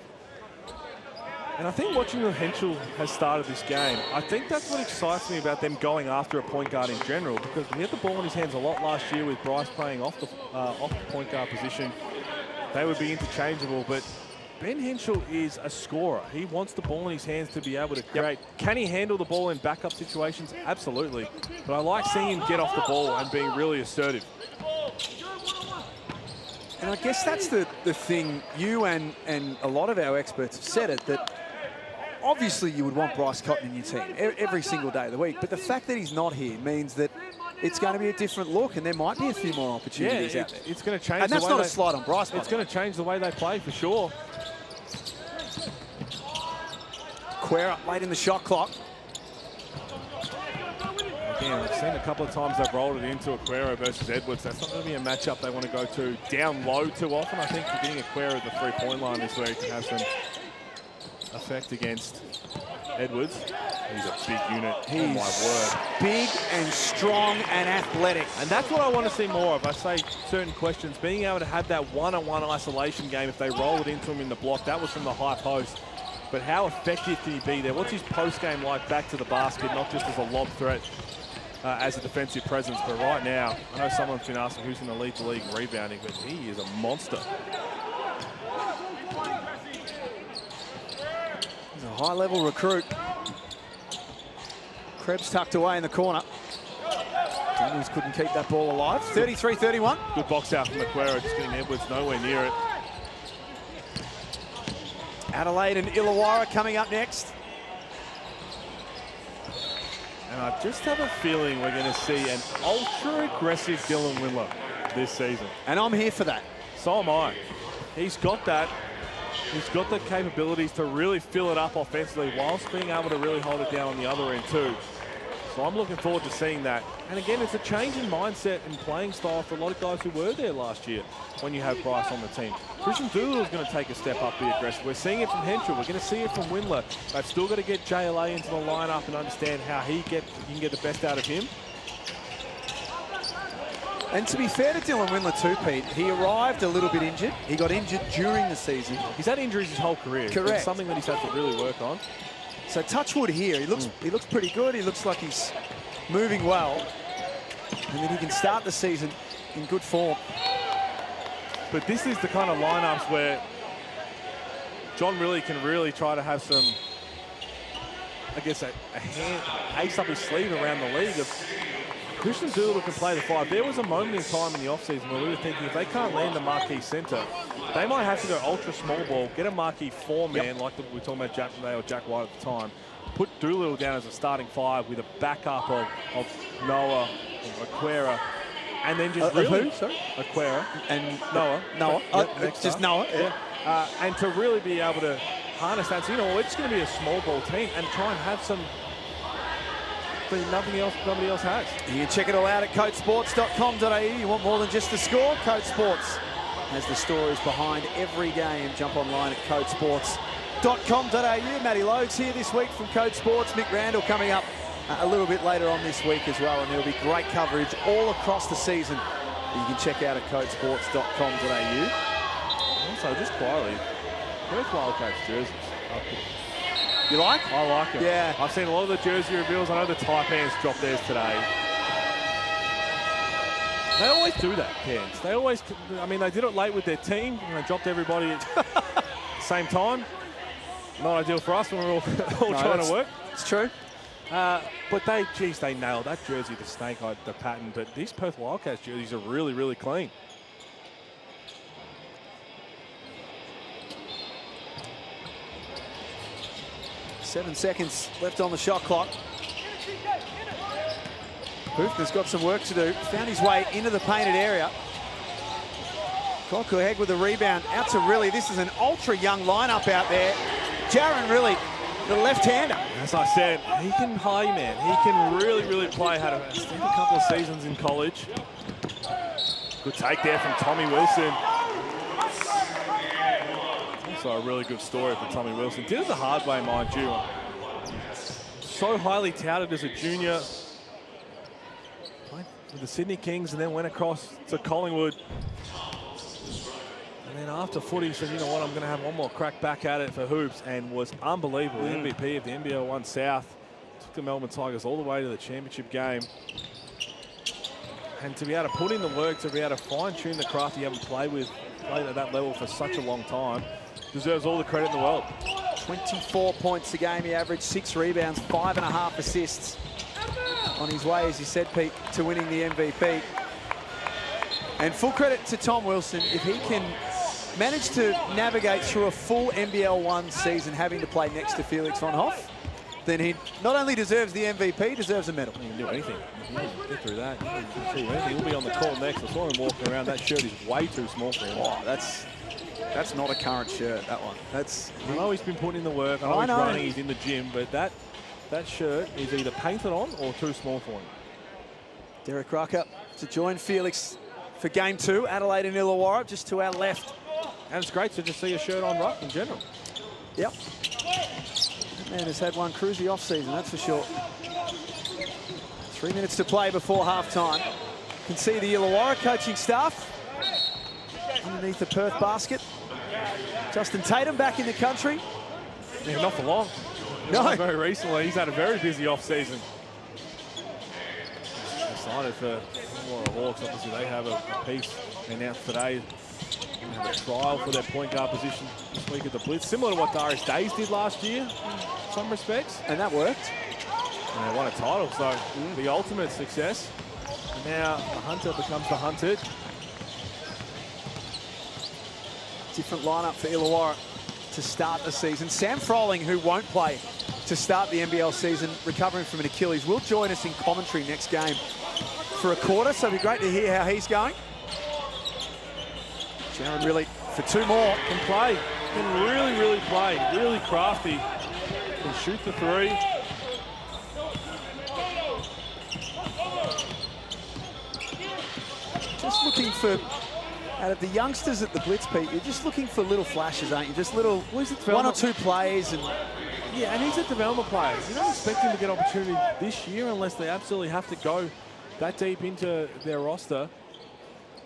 And I think watching the Henschel has started this game, I think that's what excites me about them going after a point guard in general, because he had the ball in his hands a lot last year with Bryce playing off the point guard position. They would be interchangeable, but Ben Henschel is a scorer. He wants the ball in his hands to be able to create. Can he handle the ball in backup situations? Absolutely. But I like seeing him get off the ball and being really assertive. And I guess that's the thing, you and a lot of our experts have said it, that obviously you would want Bryce Cotton in your team every single day of the week. But the fact that he's not here means that it's going to be a different look, and there might be a few more opportunities out there. It's going to change. And that's not a slide on Bryce. It's going to change the way they play for sure. Quera late in the shot clock. Again, I've seen a couple of times they've rolled it into Aquera versus Edwards. That's not going to be a matchup they want to go to down low too often. I think you're getting Aquera at the three-point line is where he can have some effect against Edwards. He's a big unit. He's oh my word. Big and strong and athletic. And that's what I want to see more of. I say certain questions, being able to have that one-on-one isolation game if they roll it into him in the block. That was from the high post. But how effective can he be there? What's his post game like back to the basket, not just as a lob threat as a defensive presence? But right now, I know someone's been asking who's going to lead the league in rebounding, but he is a monster. He's a high-level recruit. Krebs tucked away in the corner. Daniels couldn't keep that ball alive. 33-31. Good box out from Aquera, just getting Edwards nowhere near it. Adelaide and Illawarra coming up next. And I just have a feeling we're going to see an ultra-aggressive Dylan Windler this season. And I'm here for that. So am I. He's got that. He's got the capabilities to really fill it up offensively whilst being able to really hold it down on the other end too. So I'm looking forward to seeing that. And again, it's a change in mindset and playing style for a lot of guys who were there last year when you have Bryce on the team. Christian Doolittle is going to take a step up, be aggressive. We're seeing it from Henschel. We're going to see it from Windler. They've still got to get JLA into the lineup and understand how you can get the best out of him. And to be fair to Dylan Windler too, Pete, he arrived a little bit injured. He got injured during the season. He's had injuries his whole career. Correct. It's something that he's had to really work on. So touch wood here. He looks pretty good. He looks like he's moving well. And then he can start the season in good form. But this is the kind of lineups where John really can try to have some, I guess, a ace up his sleeve around the league of Christian Doolittle can play the five. There was a moment in time in the offseason where we were thinking if they can't land a marquee centre, they might have to go ultra small ball, get a marquee four-man like we were talking about Jack Day or Jack White at the time, put Doolittle down as a starting five with a backup of Noah or Aquera, and then just really... Who? Sorry? Aquera. And Noah. It's just Noah. Yeah. And to really be able to harness that. So, you know, we're just going to be a small ball team and try and have some... but nobody else has. You can check it all out at codesports.com.au. You want more than just the score? Code Sports has the stories behind every game. Jump online at codesports.com.au. Matty Logues here this week from Code Sports. Mick Randall coming up a little bit later on this week as well, and there'll be great coverage all across the season that you can check out at codesports.com.au. Also, just quietly, Perth Wildcats jerseys. You like? I like it. Yeah. I've seen a lot of the jersey reveals. I know the Taipans dropped theirs today. They always do that, Pans. They always, I mean, they did it late with their team, and they dropped everybody at the same time. Not ideal for us when we're all trying to work. It's true. But they nailed that jersey, the snake eye, the pattern. But these Perth Wildcats jerseys are really, really clean. Seven seconds left on the shot clock. Hoofner's got some work to do. Found his way into the painted area. Kokuheg with the rebound. Out to Riley. This is an ultra-young lineup out there. Jaron Riley, the left-hander. As I said, he can play, man. He can really, really play. Had a couple of seasons in college. Good take there from Tommy Wilson. Also a really good story for Tommy Wilson. Did it the hard way, mind you. So highly touted as a junior. Played with the Sydney Kings and then went across to Collingwood. And then after footy, said, you know what, I'm going to have one more crack back at it for hoops, and was unbelievable. MVP of the NBL1 South. Took the Melbourne Tigers all the way to the championship game. And to be able to put in the work, to be able to fine-tune the craft you haven't played at that level for such a long time. deserves all the credit in the world. 24 points a game he averaged, 6 rebounds, 5.5 assists. On his way, as you said, Pete, to winning the MVP. And full credit to Tom Wilson. If he can manage to navigate through a full NBL 1 season having to play next to Felix von Hoff, then he not only deserves the MVP, deserves a medal. He can do anything. He can get through that. He can do anything. He'll be on the call next. I saw him walking around. That shirt is way too small for him. Oh, that's not a current shirt, that one. I know he's been putting in the work. I know he's running, he's in the gym, but that shirt is either painted on or too small for him. Derek Rucker to join Felix for game 2. Adelaide and Illawarra just to our left. And it's great to just see a shirt on Ruck in general. Yep. Man has had one cruisy off-season, that's for sure. 3 minutes to play before half-time. You can see the Illawarra coaching staff underneath the Perth basket. Justin Tatum back in the country. Yeah, not for long. No. Not very recently. He's had a very busy off-season. Excited for Illawarra Hawks. Obviously, they have a piece announced today. They have a trial for their point guard position this week at the Blitz. Similar to what Darius Days did last year in some respects. And that worked. And they won a title, so the ultimate success. And now the hunter becomes the hunted. Different lineup for Illawarra to start the season. Sam Froling, who won't play to start the NBL season, recovering from an Achilles, will join us in commentary next game for a quarter, so it'll be great to hear how he's going. Jaron really, for 2 more. Can play, can really play, really crafty. Can shoot the 3. Just looking for, out of the youngsters at the Blitz, Pete, you're just looking for little flashes, aren't you? Just little, 1 or 2 plays. And yeah, and he's a development player. You don't expect him to get opportunity this year unless they absolutely have to go that deep into their roster.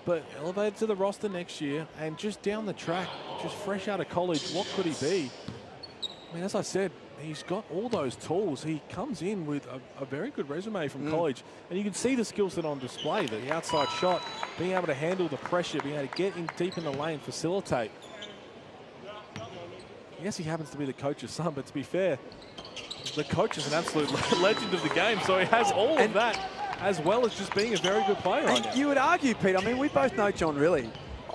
But elevated to the roster next year and just down the track, just fresh out of college, what could he be? I mean, as I said, he's got all those tools. He comes in with a very good resume from college, and you can see the skills that are on display, the outside shot, being able to handle the pressure, being able to get in deep in the lane, facilitate. Yes, he happens to be the coach's son, but to be fair, the coach is an absolute legend of the game, so he has all of that, as well as just being a very good player right now. You would argue, Pete, I mean, we both know John Riley.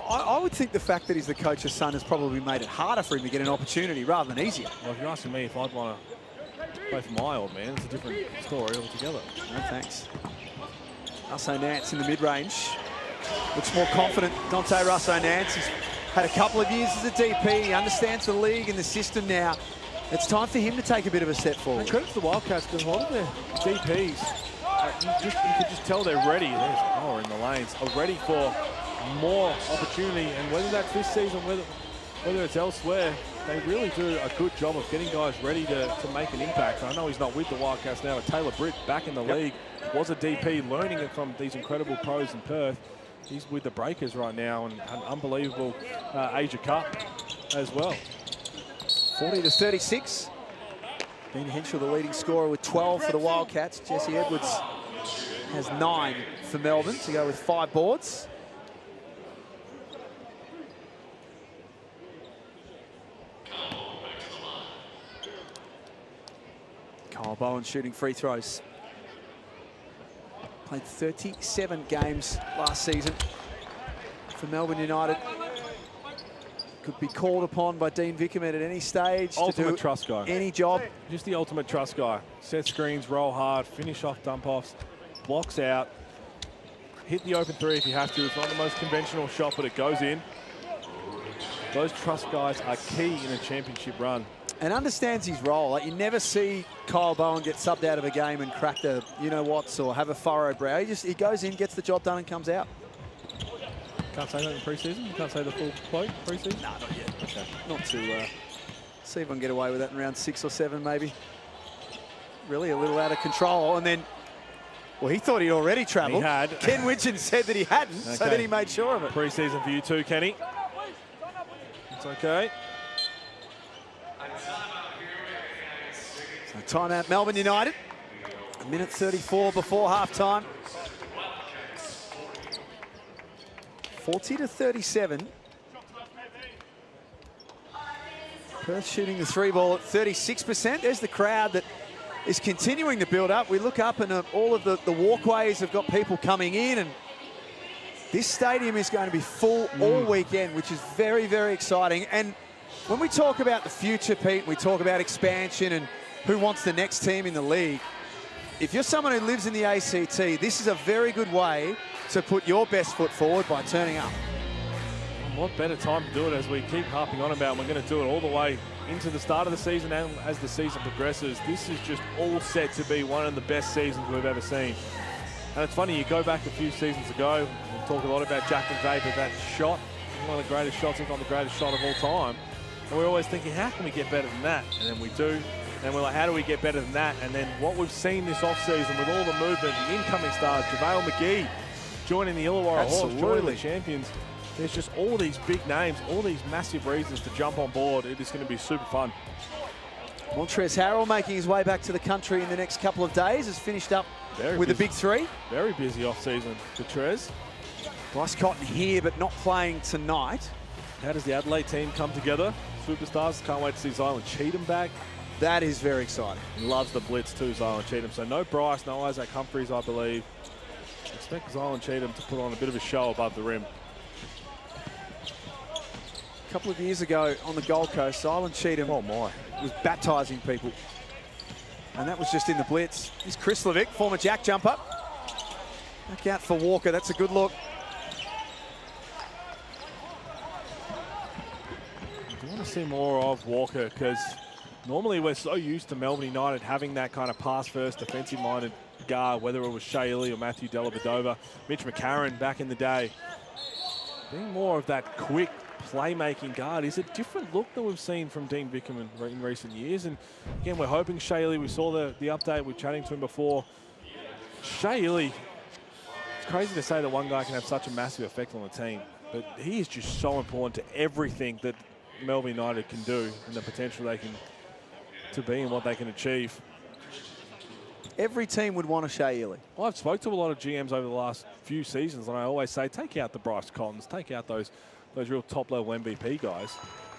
I would think the fact that he's the coach's son has probably made it harder for him to get an opportunity rather than easier. Well, if you're asking me if I'd want to play for my old man, it's a different story altogether. No thanks. Russo Nance in the mid-range. Looks more confident. Dante Russo Nance has had a couple of years as a DP. He understands the league and the system now. It's time for him to take a bit of a step forward. And credit to the Wildcats, because a lot of their DPs, you could just tell they're ready. There's power in the lanes, are ready for more opportunity, and whether that's this season, whether it's elsewhere, they really do a good job of getting guys ready to make an impact. I know he's not with the Wildcats now, but Taylor Britt back in the league, was a DP, learning it from these incredible pros in Perth. He's with the Breakers right now, and an unbelievable Asia Cup as well. 40-36. Dean Henschel, the leading scorer, with 12 for the Wildcats. Jesse Edwards has 9 for Melbourne to go with 5 boards. Kyle Bowen shooting free throws. Played 37 games last season for Melbourne United. Could be called upon by Dean Vickerman at any stage ultimate to do trust guy. Any job. Just the ultimate trust guy. Set screens, roll hard, finish off dump-offs, blocks out, hit the open 3 if you have to. It's not the most conventional shot, but it goes in. Those trust guys are key in a championship run. And understands his role. Like, you never see Kyle Bowen get subbed out of a game and crack the you-know-whats or have a furrowed brow. He goes in, gets the job done, and comes out. Can't say that in pre-season? You can't say the full quote pre-season? No, not yet. Okay. Not to see if I can get away with that in round 6 or 7, maybe. Really a little out of control. And then, well, he thought he'd already travelled. He had. Ken Widgeon said that he hadn't, so then he made sure of it. Pre-season for you too, Kenny. It's okay. So timeout, Melbourne United. 1:34 before half-time. 40-37. Perth shooting the 3 ball at 36%. There's the crowd that is continuing to build up. We look up and all of the walkways have got people coming in, and this stadium is going to be full all weekend, which is very, very exciting. And when we talk about the future, Pete, we talk about expansion and who wants the next team in the league. If you're someone who lives in the ACT, this is a very good way to put your best foot forward by turning up. What better time to do it, as we keep harping on about. We're going to do it all the way into the start of the season, and as the season progresses, this is just all set to be one of the best seasons we've ever seen. And it's funny, you go back a few seasons ago, we talked a lot about Jack McVeigh, but that shot, one of the greatest shots, if not the greatest shot of all time. And we're always thinking, how can we get better than that? And then we do. And we're like, how do we get better than that? And then what we've seen this offseason with all the movement, the incoming stars, JaVale McGee joining the Illawarra Hawks, joining the champions. There's just all these big names, all these massive reasons to jump on board. It is going to be super fun. Montrezl Harrell making his way back to the country in the next couple of days, has finished up with a big 3. Very busy off-season for Trez. Bryce Cotton here, but not playing tonight. How does the Adelaide team come together? Superstars, can't wait to see Zylan Cheatham back. That is very exciting. He loves the blitz too, Zylan Cheatham. So no Bryce, no Isaac Humphries, I believe. Expect Zylan Cheatham to put on a bit of a show above the rim. A couple of years ago on the Gold Coast, Zylan Cheatham was baptising people. And that was just in the blitz. Here's Chris Levick, former Jack jumper. Back out for Walker, that's a good look. I want to see more of Walker, because normally we're so used to Melbourne United having that kind of pass-first, defensive-minded guard, whether it was Shea Ili or Matthew Dellavedova, Mitch McCarron back in the day. Being more of that quick playmaking guard is a different look than we've seen from Dean Vickerman in recent years. And again, we're hoping Shea Ili, we saw the update, we were chatting to him before. Shea Ili, it's crazy to say that one guy can have such a massive effect on the team, but he is just so important to everything that Melbourne United can do and the potential they can to be and what they can achieve. Every team would want a Shea Ili. Well, I've spoke to a lot of GMs over the last few seasons, and I always say, take out the Bryce Cottons, take out those real top-level MVP guys.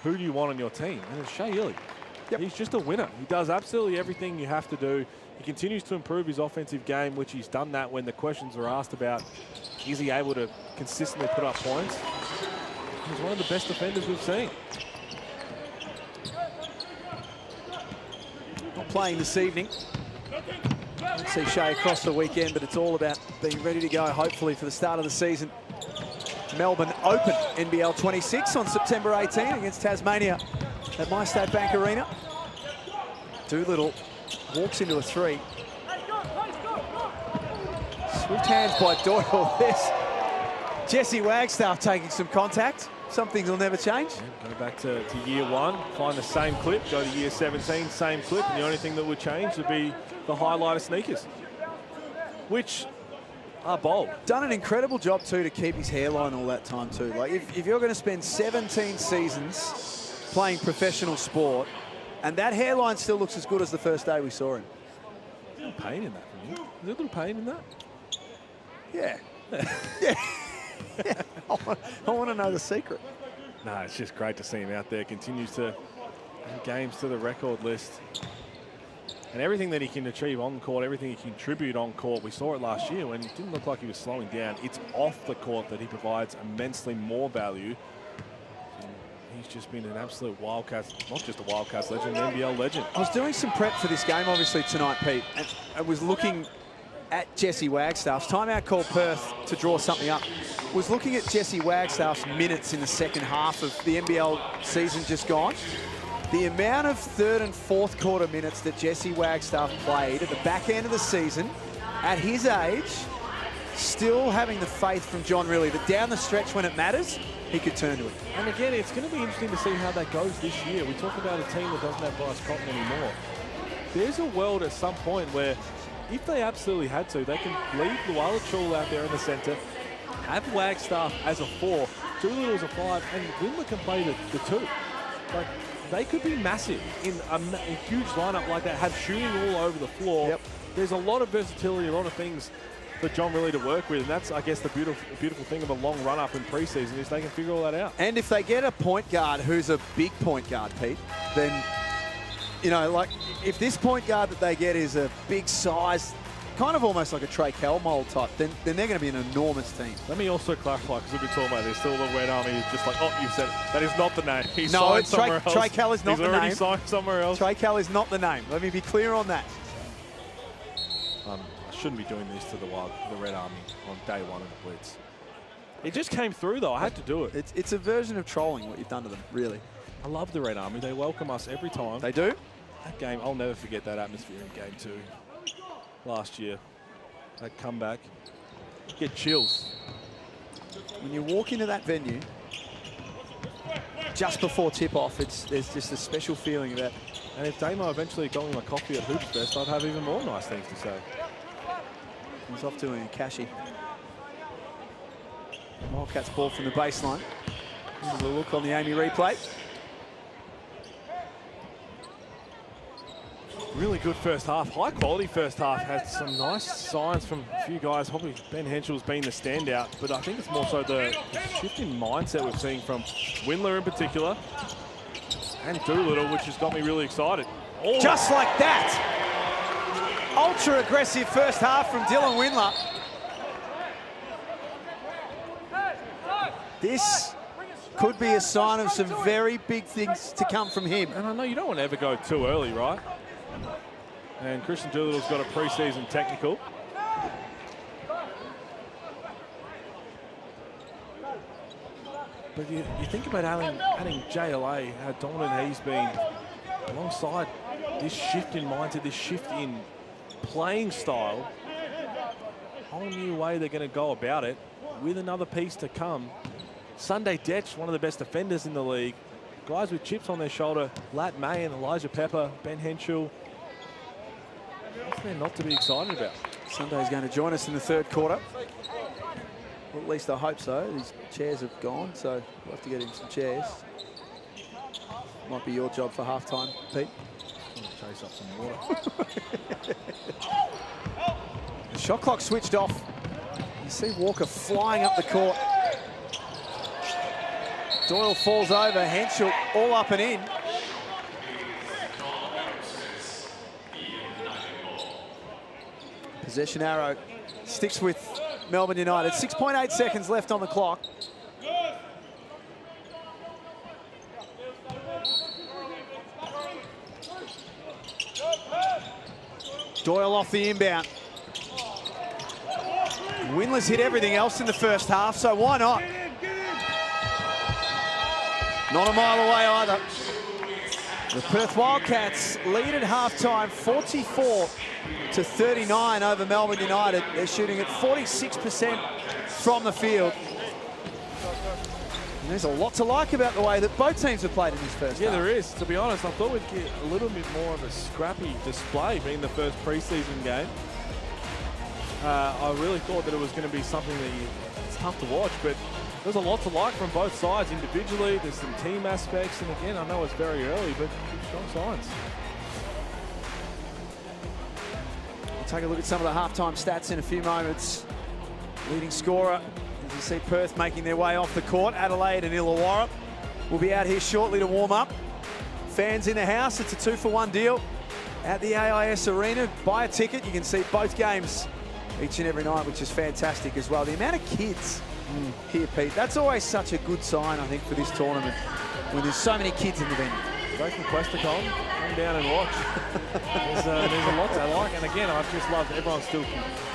Who do you want on your team? And it's Shea Ili. Yep. He's just a winner. He does absolutely everything you have to do. He continues to improve his offensive game, which he's done that when the questions are asked about, is he able to consistently put up points? He's one of the best defenders we've seen. Not playing this evening. Let's see Shea across the weekend, but it's all about being ready to go, hopefully, for the start of the season. Melbourne Open, NBL 26 on September 18 against Tasmania at MyState Bank Arena. Doolittle walks into a 3. Swift hands by Doyle. There's Jesse Wagstaff taking some contact. Some things will never change. Yeah, go back to year 1, find the same clip, go to year 17, same clip, and the only thing that would change would be the highlighter sneakers, which are bold. Done an incredible job too to keep his hairline all that time too. Like if you're going to spend 17 seasons playing professional sport and that hairline still looks as good as the first day we saw him. A little pain in that from you. Is there a little pain in that? Yeah. Yeah. Yeah. I want to know the secret. No, it's just great to see him out there. Continues to add games to the record list. And everything that he can achieve on court, everything he can contribute on court, we saw it last year when it didn't look like he was slowing down. It's off the court that he provides immensely more value. And he's just been an absolute Wildcats, not just a Wildcats legend, an NBL legend. I was doing some prep for this game, obviously, tonight, Pete, and I was looking at Jesse Wagstaff's timeout called Perth to draw something up. Was looking at Jesse Wagstaff's minutes in the second half of the NBL season just gone. The amount of third and fourth quarter minutes that Jesse Wagstaff played at the back end of the season, at his age, still having the faith from John Riley that down the stretch when it matters, he could turn to it. And again, it's going to be interesting to see how that goes this year. We talk about a team that doesn't have Bryce Cotton anymore. There's a world at some point where, if they absolutely had to, they can leave Luala Chul out there in the centre, have Wagstaff as a 4, Doolittle as a 5, and Windler can play the 2. Like, they could be massive in a huge lineup like that, have shooting all over the floor. Yep. There's a lot of versatility, a lot of things for John Riley to work with, and that's, I guess, the beautiful thing of a long run-up in pre-season is they can figure all that out. And if they get a point guard who's a big point guard, Pete, then, you know, like if this point guard that they get is a big size, kind of almost like a Trey Kell mold type, then they're going to be an enormous team. Let me also clarify, because we've been talking about this, still the Red Army is just like, oh, you said it. That is not the name. He's No, signed it's somewhere else. Trey Kell is not the name. He's already signed somewhere else. Trey Kell is not the name. Let me be clear on that. I shouldn't be doing this to the Red Army on day one of the Blitz. It just came through, though. I had to do it. It's a version of trolling what you've done to them, really. I love the Red Army. They welcome us every time. They do? That game, I'll never forget that atmosphere in game 2 last year. That comeback. Get chills. When you walk into that venue, just before tip-off, there's just a special feeling about. And if Damo eventually got me my coffee at Hoops Fest, I'd have even more nice things to say. He's off to a Kashi. Wildcats ball from the baseline. Here's a look on the Amy replay. Really good first half, high quality first half. Had some nice signs from a few guys. Probably Ben Henschel's been the standout, but I think it's more so the shift in mindset we're seeing from Windler in particular and Doolittle, which has got me really excited. Oh. Just like that. Ultra aggressive first half from Dylan Windler. This could be a sign of some very big things to come from him. And I know you don't want to ever go too early, right? And Christian Doolittle's got a pre-season technical. But you think about adding JLA, how dominant he's been, alongside this shift in mindset, this shift in playing style. Whole new way they're going to go about it, with another piece to come. Sunday Detch, one of the best defenders in the league. Guys with chips on their shoulder, Lat May and Elijah Pepper, Ben Henschel. What's there not to be excited about? Sunday's going to join us in the third quarter. Well, at least I hope so. These chairs have gone, so we'll have to get him some chairs. Might be your job for halftime, Pete. Chase up some water. The shot clock switched off. You see Walker flying up the court. Doyle falls over, Henschel all up and in. Possession arrow sticks with Melbourne United. 6.8 seconds left on the clock. Doyle off the inbound. Windler's hit everything else in the first half, so why not? Not a mile away either. The Perth Wildcats lead at halftime, 44-39 over Melbourne United. They're shooting at 46% from the field. And there's a lot to like about the way that both teams have played in this first half. Yeah, there is. To be honest, I thought we'd get a little bit more of a scrappy display being the first preseason game. I really thought that it was going to be something that it's tough to watch, but there's a lot to like from both sides individually. There's some team aspects, and again, I know it's very early, but strong signs. We'll take a look at some of the halftime stats in a few moments. Leading scorer, as you see Perth making their way off the court. Adelaide and Illawarra will be out here shortly to warm up. Fans in the house, it's a 2-for-1 deal at the AIS Arena. Buy a ticket, you can see both games each and every night, which is fantastic as well. The amount of kids here, Pete, that's always such a good sign, I think, for this tournament, when there's so many kids in the venue. Go from Questacon, come down and watch. there's a lot to like, and again, I've just loved everyone's still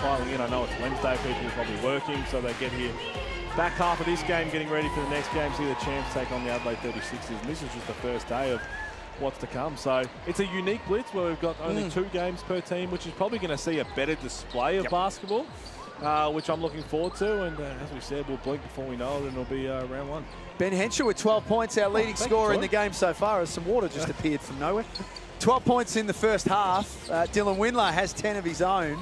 piling in. I know it's Wednesday, people are probably working, so they get here back half of this game, getting ready for the next game, see the champs take on the Adelaide 36ers, and this is just the first day of what's to come. So it's a unique blitz where we've got only 2 games per team, which is probably going to see a better display of basketball, which I'm looking forward to. And as we said, we'll blink before we know it, and it'll be round 1. Ben Henschel with 12 points, our leading scorer in the game so far, as some water just appeared from nowhere. 12 points in the first half. Dylan Windler has 10 of his own.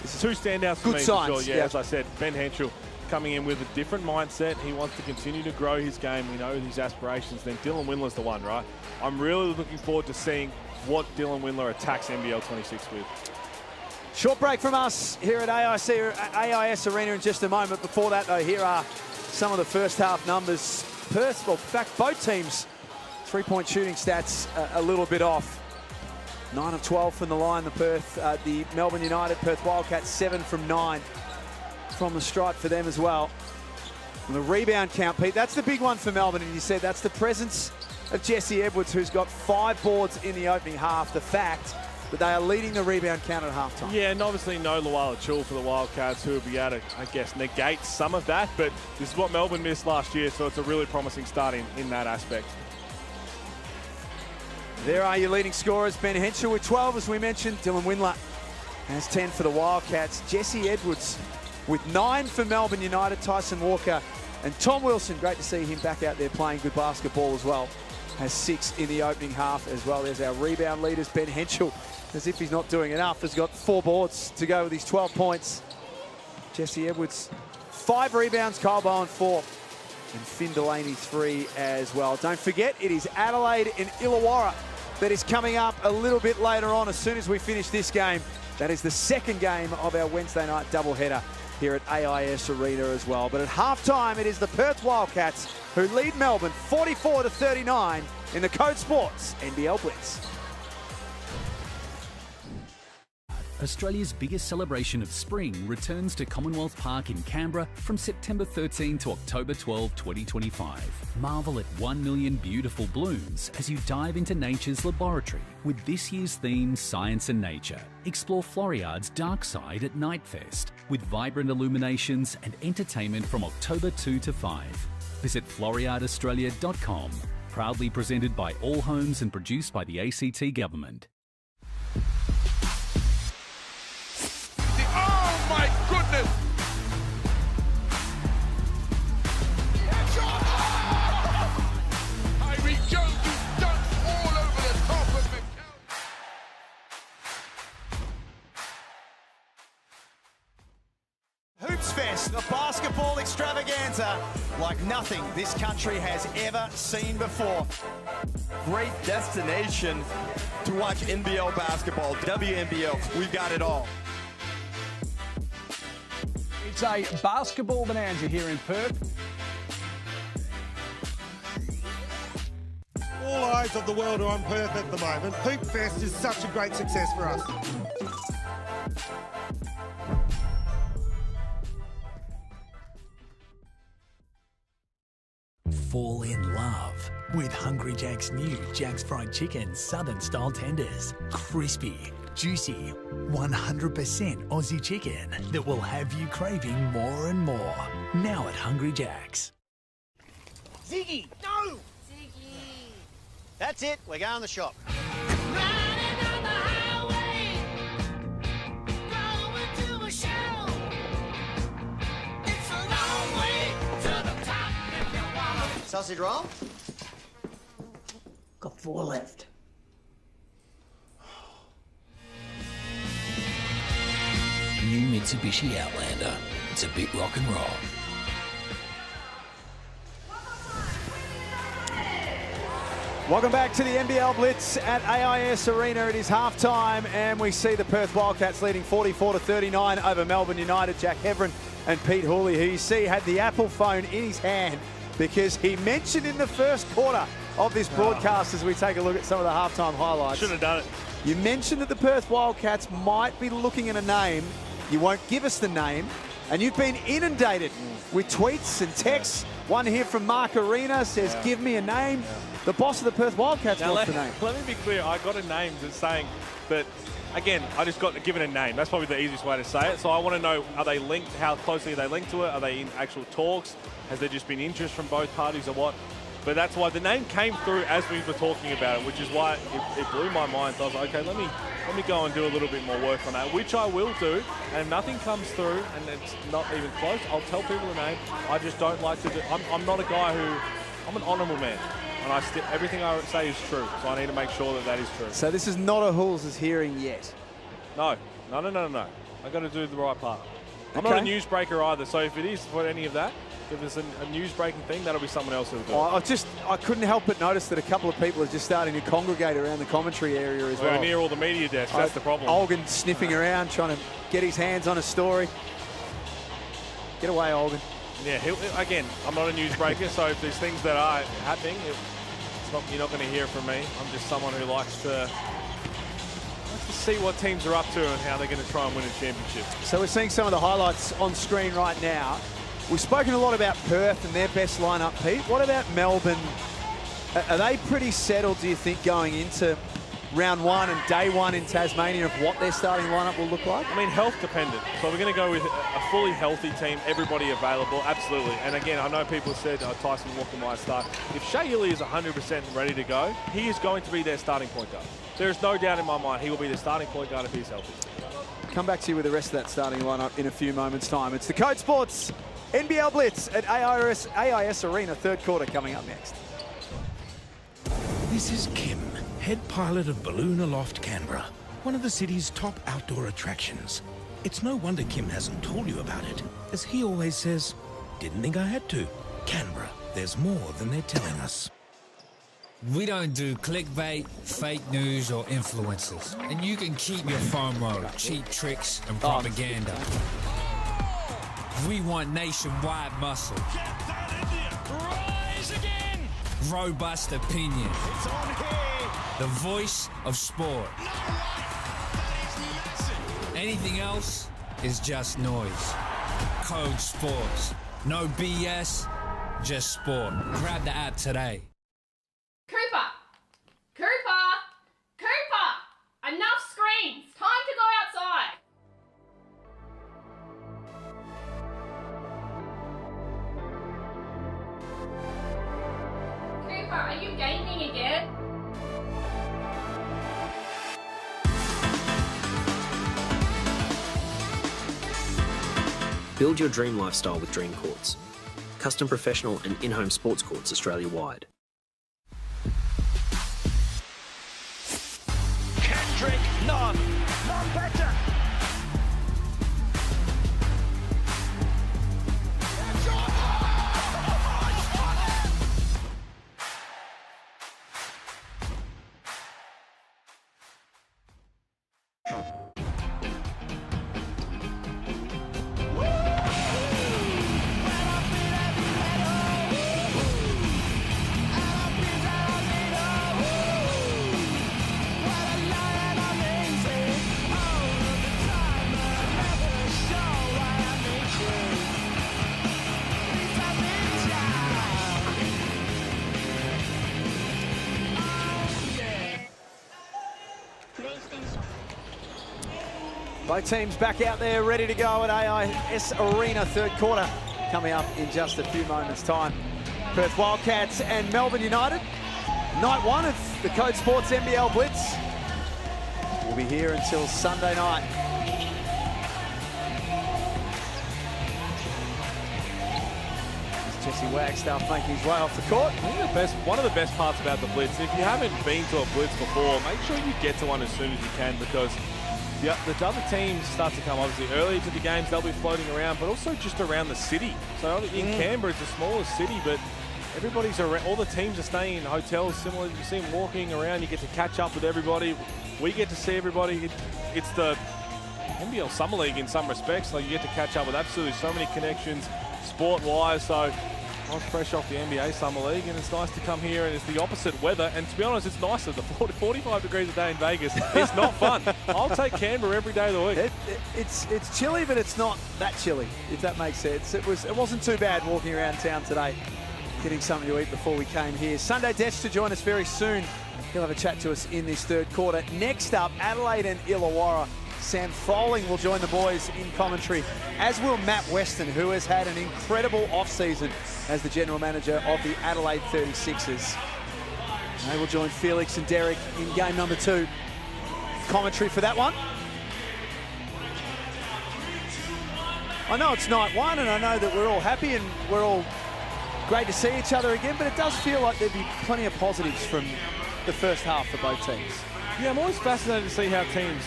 This is 2 standouts for me. Good signs. Sure. Yeah, as I said, Ben Henschel coming in with a different mindset. He wants to continue to grow his game. We know his aspirations. Then Dylan Windler's the one, right? I'm really looking forward to seeing what Dylan Windler attacks NBL26 with. Short break from us here at AIS Arena in just a moment. Before that, though, here are some of the first half numbers. Perth, well, in fact, both teams Three-point shooting stats a little bit off. 9 of 12 from the line, the Melbourne United, Perth Wildcats 7 from 9 from the stripe for them as well. And the rebound count, Pete, that's the big one for Melbourne, and you said that's the presence of Jesse Edwards, who's got 5 boards in the opening half. The fact that they are leading the rebound count at halftime. Yeah, and obviously no Luala Chul for the Wildcats, who will be able to, I guess, negate some of that, but this is what Melbourne missed last year, so it's a really promising start in that aspect. There are your leading scorers. Ben Henschel with 12, as we mentioned. Dylan Windler has 10 for the Wildcats. Jesse Edwards with 9 for Melbourne United. Tyson Walker and Tom Wilson, great to see him back out there playing good basketball as well, has 6 in the opening half as well. There's our rebound leaders. Ben Henschel, as if he's not doing enough, has got 4 boards to go with his 12 points. Jesse Edwards, 5 rebounds. Kyle Bowen, 4. And Finn Delaney, 3 as well. Don't forget, it is Adelaide and Illawarra that is coming up a little bit later on as soon as we finish this game. That is the second game of our Wednesday night doubleheader here at AIS Arena as well. But at halftime, it is the Perth Wildcats who lead Melbourne 44-39 in the Code Sports NBL Blitz. Australia's biggest celebration of spring returns to Commonwealth Park in Canberra from September 13 to October 12, 2025. Marvel at 1 million beautiful blooms as you dive into nature's laboratory with this year's theme, Science and Nature. Explore Floriada's dark side at Nightfest with vibrant illuminations and entertainment from October 2 to 5. Visit floriadaaustralia.com. Proudly presented by All Homes and produced by the ACT Government. Oh my goodness! Kyrie Jones is dunked all over the top of McCall. Hoops Fest, a basketball extravaganza like nothing this country has ever seen before. Great destination to watch NBL basketball, WNBL, we've got it all. It's a basketball bonanza here in Perth. All eyes of the world are on Perth at the moment. Hoop Fest is such a great success for us. Fall in love with Hungry Jack's new Jack's Fried Chicken Southern Style Tenders. Crispy, juicy, 100% Aussie chicken that will have you craving more and more. Now at Hungry Jack's. Ziggy, no! Ziggy. That's it, we're going to the shop. Sausage roll? Got 4 left. New Mitsubishi Outlander. It's a bit rock and roll. Welcome back to the NBL Blitz at AIS Arena. It is halftime, and we see the Perth Wildcats leading 44-39 over Melbourne United. Jack Heverin and Pete Hooley, who you see had the Apple phone in his hand because he mentioned in the first quarter of this broadcast, as we take a look at some of the halftime highlights. Should have done it. You mentioned that the Perth Wildcats might be looking at a name. You won't give us the name, and you've been inundated with tweets and texts. One here from Mark Arena says, give me a name. The boss of the Perth Wildcats wants the name. Let me be clear, I got a name that's saying that, again, I just got given a name. That's probably the easiest way to say it. So I want to know, are they linked? How closely are they linked to it? Are they in actual talks? Has there just been interest from both parties or what? But that's why the name came through as we were talking about it, which is why it blew my mind. So I was like, okay, let me go and do a little bit more work on that, which I will do. And if nothing comes through and it's not even close, I'll tell people the name. I just don't like to do. I'm not a guy I'm an honourable man. And everything I say is true, so I need to make sure that that is true. So this is not a Hools' hearing yet? No. I got to do the right part. I'm not a newsbreaker either, so if it is for any of that, if it's a news-breaking thing, that'll be someone else who'll do it. I couldn't help but notice that a couple of people are just starting to congregate around the commentary area as well. We're near all the media desks, that's the problem. Olgun sniffing around, trying to get his hands on a story. Get away, Olgun. Yeah, again, I'm not a newsbreaker, so if there's things that are happening, You're not going to hear from me. I'm just someone who likes to see what teams are up to and how they're going to try and win a championship. So we're seeing some of the highlights on screen right now. We've spoken a lot about Perth and their best lineup, Pete. What about Melbourne? Are they pretty settled, do you think, going into round one and day one in Tasmania of what their starting lineup will look like? I mean, health dependent. So we're going to go with a fully healthy team, everybody available, absolutely. And again, I know people said Tyson Walker might start. If Shea Ili is 100% ready to go, he is going to be their starting point guard. There is no doubt in my mind he will be the starting point guard if he's healthy. Come back to you with the rest of that starting lineup in a few moments' time. It's the CODE Sports NBL Blitz at AIS Arena, third quarter coming up next. This is Kim, head pilot of Balloon Aloft Canberra, one of the city's top outdoor attractions. It's no wonder Kim hasn't told you about it, as he always says, didn't think I had to. Canberra, there's more than they're telling us. We don't do clickbait, fake news, or influencers. And you can keep your FOMO, cheap tricks, and propaganda. We want nationwide muscle. Rise again! Robust opinion. It's on here. The voice of sport. No way. That is massive. Anything else is just noise. CODE Sports. No BS, just sport. Grab the app today. Cooper! Enough screens! Time to go outside! Cooper, are you gaming again? Build your dream lifestyle with Dream Courts. Custom professional and in-home sports courts Australia-wide. Kendrick, none better. Both teams back out there ready to go at AIS Arena, third quarter coming up in just a few moments' time. Perth Wildcats and Melbourne United. Night one of the CODE Sports NBL Blitz. We'll be here until Sunday night. Jesse Wagstaff making his way off the court. I think one of the best parts about the Blitz, if you haven't been to a Blitz before, make sure you get to one as soon as you can, because the other teams start to come obviously early to the games. They'll be floating around, but also just around the city. So in Canberra, it's the smallest city, but everybody's around. All the teams are staying in hotels similar. You see them walking around. You get to catch up with everybody. We get to see everybody. It's the NBL Summer League in some respects. Like, you get to catch up with absolutely so many connections sport-wise. So I was fresh off the NBA Summer League, and it's nice to come here, and it's the opposite weather. And to be honest, it's nicer. The 45 degrees a day in Vegas, it's not fun. I'll take Canberra every day of the week. It's chilly, but it's not that chilly, if that makes sense. It wasn't too bad walking around town today, getting something to eat before we came here. Sunday Desch to join us very soon. He'll have a chat to us in this third quarter. Next up, Adelaide and Illawarra. Sam Froling will join the boys in commentary, as will Matt Weston, who has had an incredible off-season as the general manager of the Adelaide 36ers. They will join Felix and Derek in game number 2. Commentary for that one. I know it's night one, and I know that we're all happy and we're all great to see each other again, but it does feel like there'd be plenty of positives from the first half for both teams. Yeah, I'm always fascinated to see how teams,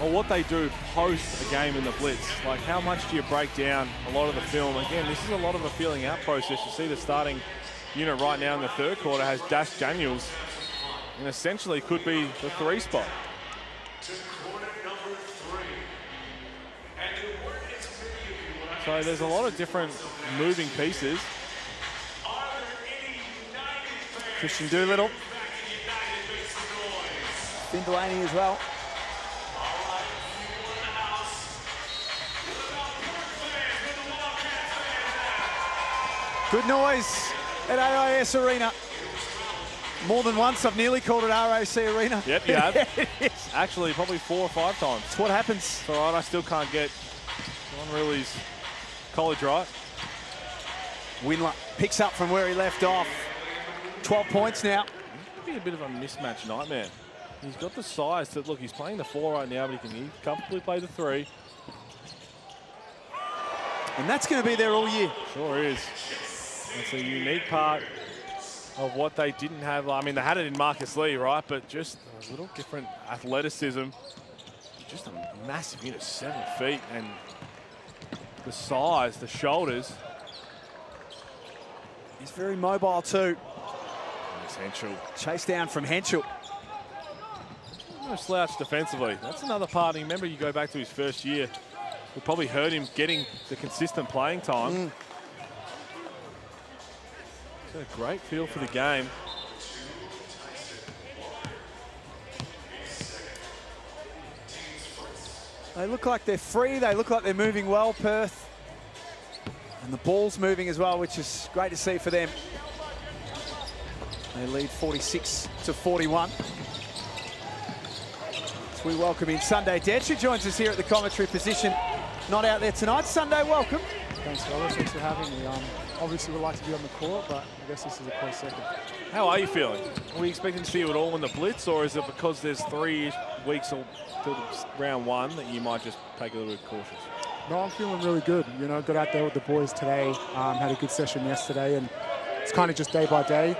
or what they do post a game in the Blitz. Like, how much do you break down a lot of the film? Again, this is a lot of a feeling out process. You see the starting unit right now in the third quarter has Dash Daniels, and essentially could be the 3 spot. So there's a lot of different moving pieces. Christian Doolittle. Finn Delaney as well. Good noise at AIS Arena. More than once, I've nearly called it RAC Arena. Yep, you have. Actually, probably 4 or 5 times. That's what happens. It's all right, I still can't get John Riley's college right. Windler picks up from where he left off. 12 points now. Could be a bit of a mismatch nightmare. He's got the size to, look, he's playing the 4 right now, but he can comfortably play the 3. And that's going to be there all year. Sure is. That's a unique part of what they didn't have. I mean, they had it in Marcus Lee, right? But just a little different athleticism. Just a massive unit, 7 feet, and the size, the shoulders. He's very mobile too. It's Henschel. Chase down from Henschel. No slouch defensively. That's another part. Remember, you go back to his first year. We probably heard him getting the consistent playing time. It's a great feel for the game. They look like they're free. They look like they're moving well, Perth. And the ball's moving as well, which is great to see for them. They lead 46-41. So we welcome in Sunday Detch, who joins us here at the commentary position. Not out there tonight. Sunday, welcome. Thanks, fellas. Thanks for having me. Obviously, we'd like to be on the court, but I guess this is a close second. How are you feeling? Are we expecting to see you at all in the Blitz, or is it because there's 3 weeks till round 1 that you might just take a little bit cautious? No, I'm feeling really good. You know, got out there with the boys today, had a good session yesterday, and it's kind of just day by day.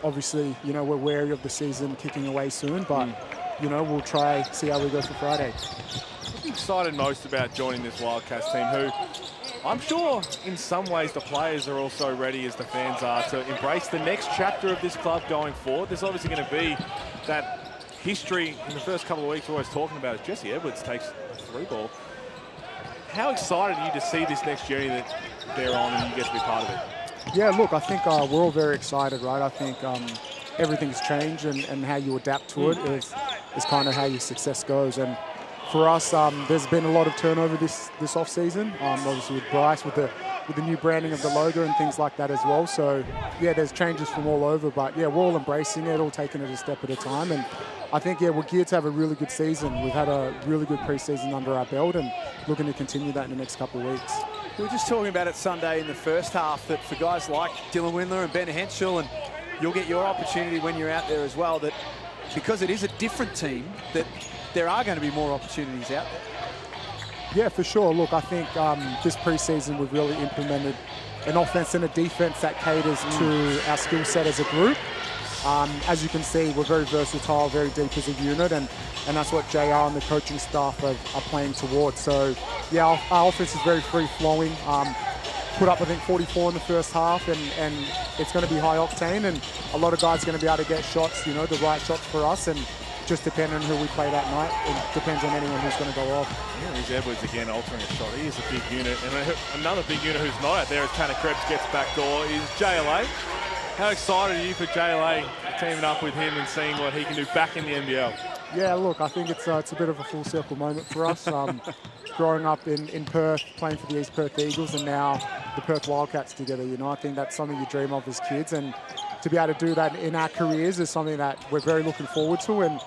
Obviously, you know, we're wary of the season kicking away soon, but, you know, we'll try, see how we go for Friday. What are you excited most about joining this Wildcats team, who I'm sure in some ways the players are also ready, as the fans are, to embrace the next chapter of this club going forward? There's obviously going to be that history in the first couple of weeks we're always talking about as Jesse Edwards takes a through ball. How excited are you to see this next journey that they're on and you get to be part of it? Yeah, look, I think we're all very excited, right? I think everything's changed, and how you adapt to it is kind of how your success goes. And for us, there's been a lot of turnover this off season. Obviously with Bryce, with the new branding of the logo and things like that as well. So yeah, there's changes from all over, but yeah, we're all embracing it, all taking it a step at a time. And I think, yeah, we're geared to have a really good season. We've had a really good preseason under our belt and looking to continue that in the next couple of weeks. We were just talking about it Sunday in the first half, that for guys like Dylan Windler and Ben Henschel, and you'll get your opportunity when you're out there as well, that because it is a different team, that there are going to be more opportunities out there. Yeah, for sure. Look, I think this preseason we've really implemented an offense and a defense that caters to our skill set as a group. As you can see, we're very versatile, very deep as a unit, and that's what JR and the coaching staff are playing towards. So, yeah, our offense is very free-flowing. Put up, I think, 44 in the first half, and it's going to be high octane, and a lot of guys are going to be able to get shots, you know, the right shots for us, and just depending on who we play that night, it depends on anyone who's going to go off. Yeah, here's Edwards again altering a shot. He is a big unit, and another big unit who's not out there as Tanner Krebs gets back door is JLA. How excited are you for JLA teaming up with him and seeing what he can do back in the NBL? Yeah, look, I think it's a bit of a full circle moment for us. Growing up in Perth, playing for the East Perth Eagles, and now the Perth Wildcats together, you know, I think that's something you dream of as kids, and to be able to do that in our careers is something that we're very looking forward to. And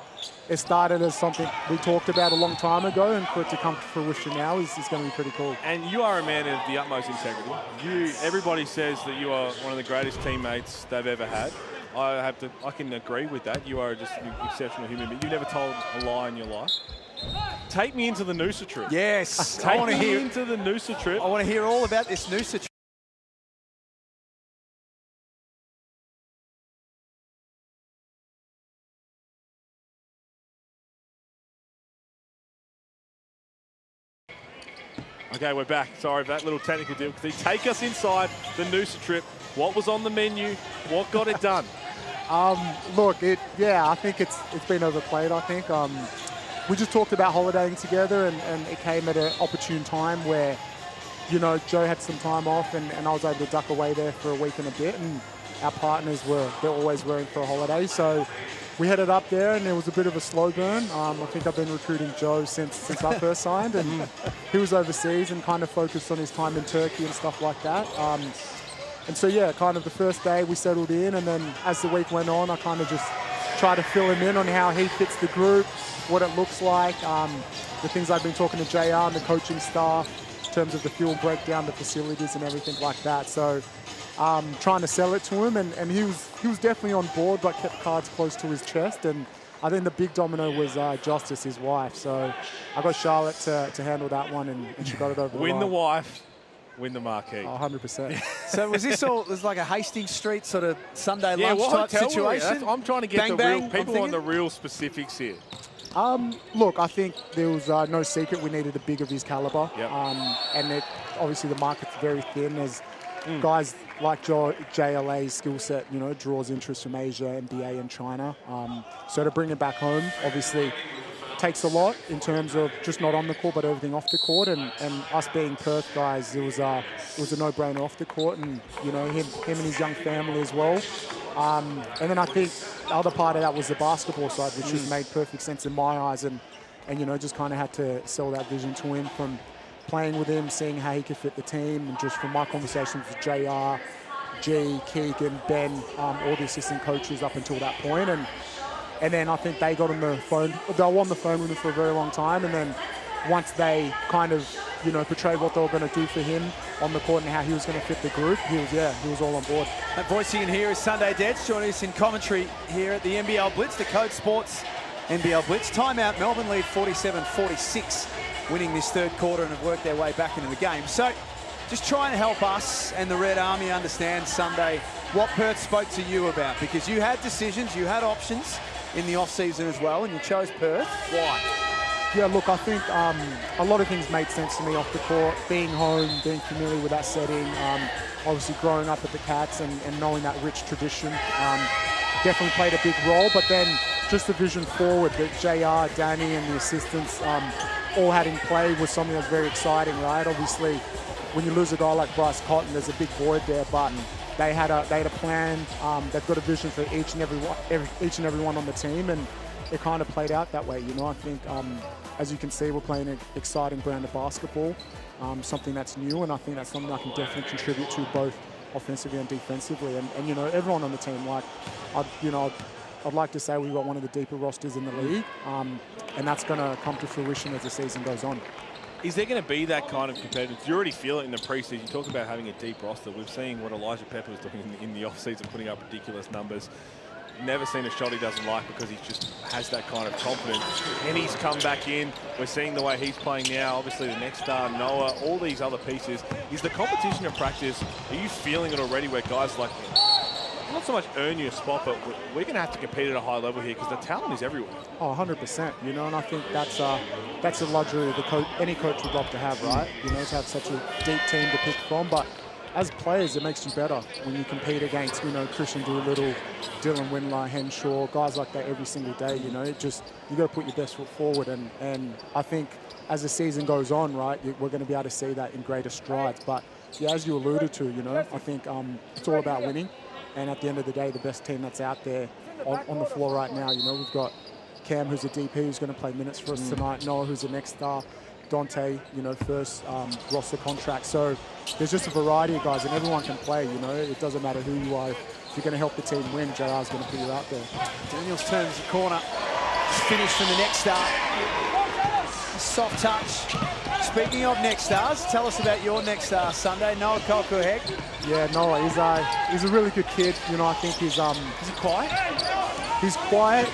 it started as something we talked about a long time ago, and for it to come to fruition now is going to be pretty cool. And you are a man of the utmost integrity. Everybody says that you are one of the greatest teammates they've ever had. I can agree with that. You are just an exceptional human being. You never told a lie in your life. Take me into the Noosa trip. Yes. Take me into the Noosa trip. I want to hear all about this Noosa trip. Okay, we're back. Sorry for that little technical deal. Take us inside the Noosa trip. What was on the menu? What got it done? Look, I think it's been overplayed, I think. We just talked about holidaying together, and it came at an opportune time where, you know, Joe had some time off, and I was able to duck away there for a week and a bit, and our partners they're always wearing for a holiday. So we headed up there, and it was a bit of a slow burn. I think I've been recruiting Joe since I first signed, and he was overseas and kind of focused on his time in Turkey and stuff like that. And so, yeah, kind of the first day we settled in, and then as the week went on, I kind of just tried to fill him in on how he fits the group, what it looks like, the things I've been talking to JR and the coaching staff in terms of the fuel breakdown, the facilities and everything like that. So trying to sell it to him, and he was definitely on board, but kept cards close to his chest. And I think the big domino was Justice, his wife. So I got Charlotte to handle that one, and she got it over the line. Win the wife. Win the marquee. 100%. So was this all, there's like a Hastings Street sort of Sunday lunch type situation? I'm trying to get bang, the bang, real, people want the real specifics here. Look, I think there was no secret we needed a big of his caliber. Yep. And obviously the market's very thin as guys like JLA's skill set, you know, draws interest from Asia, NBA and China. So to bring it back home, obviously, takes a lot in terms of just not on the court, but everything off the court. And us being Perth guys, it was a no-brainer off the court, and you know him and his young family as well. And then I think the other part of that was the basketball side, which just made perfect sense in my eyes, and you know just kind of had to sell that vision to him from playing with him, seeing how he could fit the team, and just from my conversations with JR, G, Keegan, Ben, all the assistant coaches up until that point. And then I think they got on the phone. They were on the phone with him for a very long time. And then once they kind of, you know, portrayed what they were going to do for him on the court and how he was going to fit the group, he was all on board. That voice you can hear is Sunday Deds joining us in commentary here at the NBL Blitz, the CODE Sports NBL Blitz. Timeout, Melbourne lead 47-46, winning this third quarter and have worked their way back into the game. So just trying to help us and the Red Army understand Sunday what Perth spoke to you about, because you had decisions, you had options in the off-season as well, and you chose Perth. Why? Yeah, look, I think a lot of things made sense to me off the court. Being home, being familiar with that setting, obviously growing up at the Cats and knowing that rich tradition definitely played a big role. But then just the vision forward that JR, Danny and the assistants all had in play was something that was very exciting, right? Obviously, when you lose a guy like Bryce Cotton, there's a big void there, but they had a plan. They've got a vision for each and every one on the team, and it kind of played out that way. You know, I think as you can see, we're playing an exciting brand of basketball, something that's new, and I think that's something I can definitely contribute to both offensively and defensively. And you know, everyone on the team, like, I'd like to say we've got one of the deeper rosters in the league, and that's going to come to fruition as the season goes on. Is there going to be that kind of competitiveness? You already feel it in the preseason. You talk about having a deep roster. We've seen what Elijah Pepper was doing in the off-season, putting up ridiculous numbers. Never seen a shot he doesn't like because he just has that kind of confidence. And he's come back in. We're seeing the way he's playing now. Obviously, the next star, Noah, all these other pieces. Is the competition in practice, are you feeling it already where guys like, not so much earn you a spot, but we're going to have to compete at a high level here because the talent is everywhere. Oh, 100%. You know, and I think that's a luxury that any coach would love to have, right? You know, to have such a deep team to pick from. But as players, it makes you better when you compete against, you know, Christian Doolittle, Dylan Windler, Henshaw, guys like that every single day. You know, you got to put your best foot forward. And I think as the season goes on, right, we're going to be able to see that in greater strides. But yeah, as you alluded to, you know, I think it's all about winning. And at the end of the day, the best team that's out there on the floor right now, you know, we've got Cam, who's a DP, who's going to play minutes for us tonight. Noah, who's the next star. Dante, you know, first roster contract. So there's just a variety of guys, and everyone can play, you know. It doesn't matter who you are. If you're going to help the team win, JR's going to put you out there. Daniels turns the corner. Finish from the next star. Soft touch. Speaking of next stars, tell us about your next star Sunday, Noah Kolkuhek. Yeah, Noah, he's a really good kid. You know, I think he's Is he quiet? He's quiet,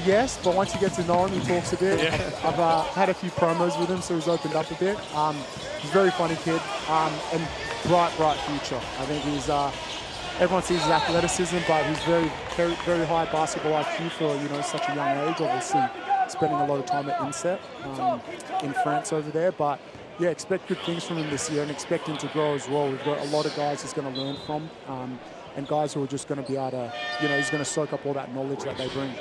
yes, but once you get to know him, he talks a bit. Yeah. I've had a few promos with him, so he's opened up a bit. He's a very funny kid, and bright future. I think he's, everyone sees his athleticism, but he's very high basketball IQ for, you know, such a young age, obviously spending a lot of time at Inset in France over there. But yeah, expect good things from him this year and expect him to grow as well. We've got a lot of guys he's going to learn from. And guys who are just going to be able to, you know, he's going to soak up all that knowledge that they bring.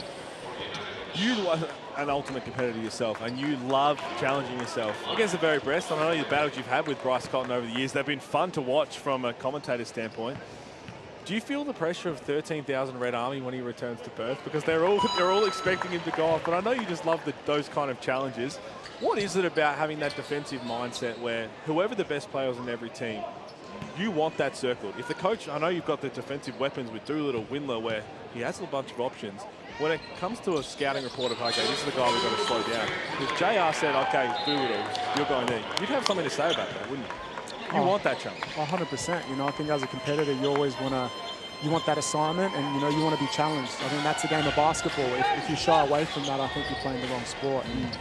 You are an ultimate competitor yourself, and you love challenging yourself against the very best. I know the battles you've had with Bryce Cotton over the years, they've been fun to watch from a commentator standpoint. Do you feel the pressure of 13,000 Red Army when he returns to Perth? Because they're all expecting him to go off, but I know you just love those kind of challenges. What is it about having that defensive mindset where whoever the best players in every team, you want that circled? If the coach, I know you've got the defensive weapons with Doolittle, Windler, where he has a bunch of options. When it comes to a scouting report of, okay, this is the guy we've got to slow down. If JR said, okay, Doolittle, you're going there, you'd have something to say about that, wouldn't you? You want that challenge. 100%. You know, I think as a competitor, you always want that assignment, and you want to be challenged. I think that's a game of basketball. If you shy away from that, I think you're playing the wrong sport. And,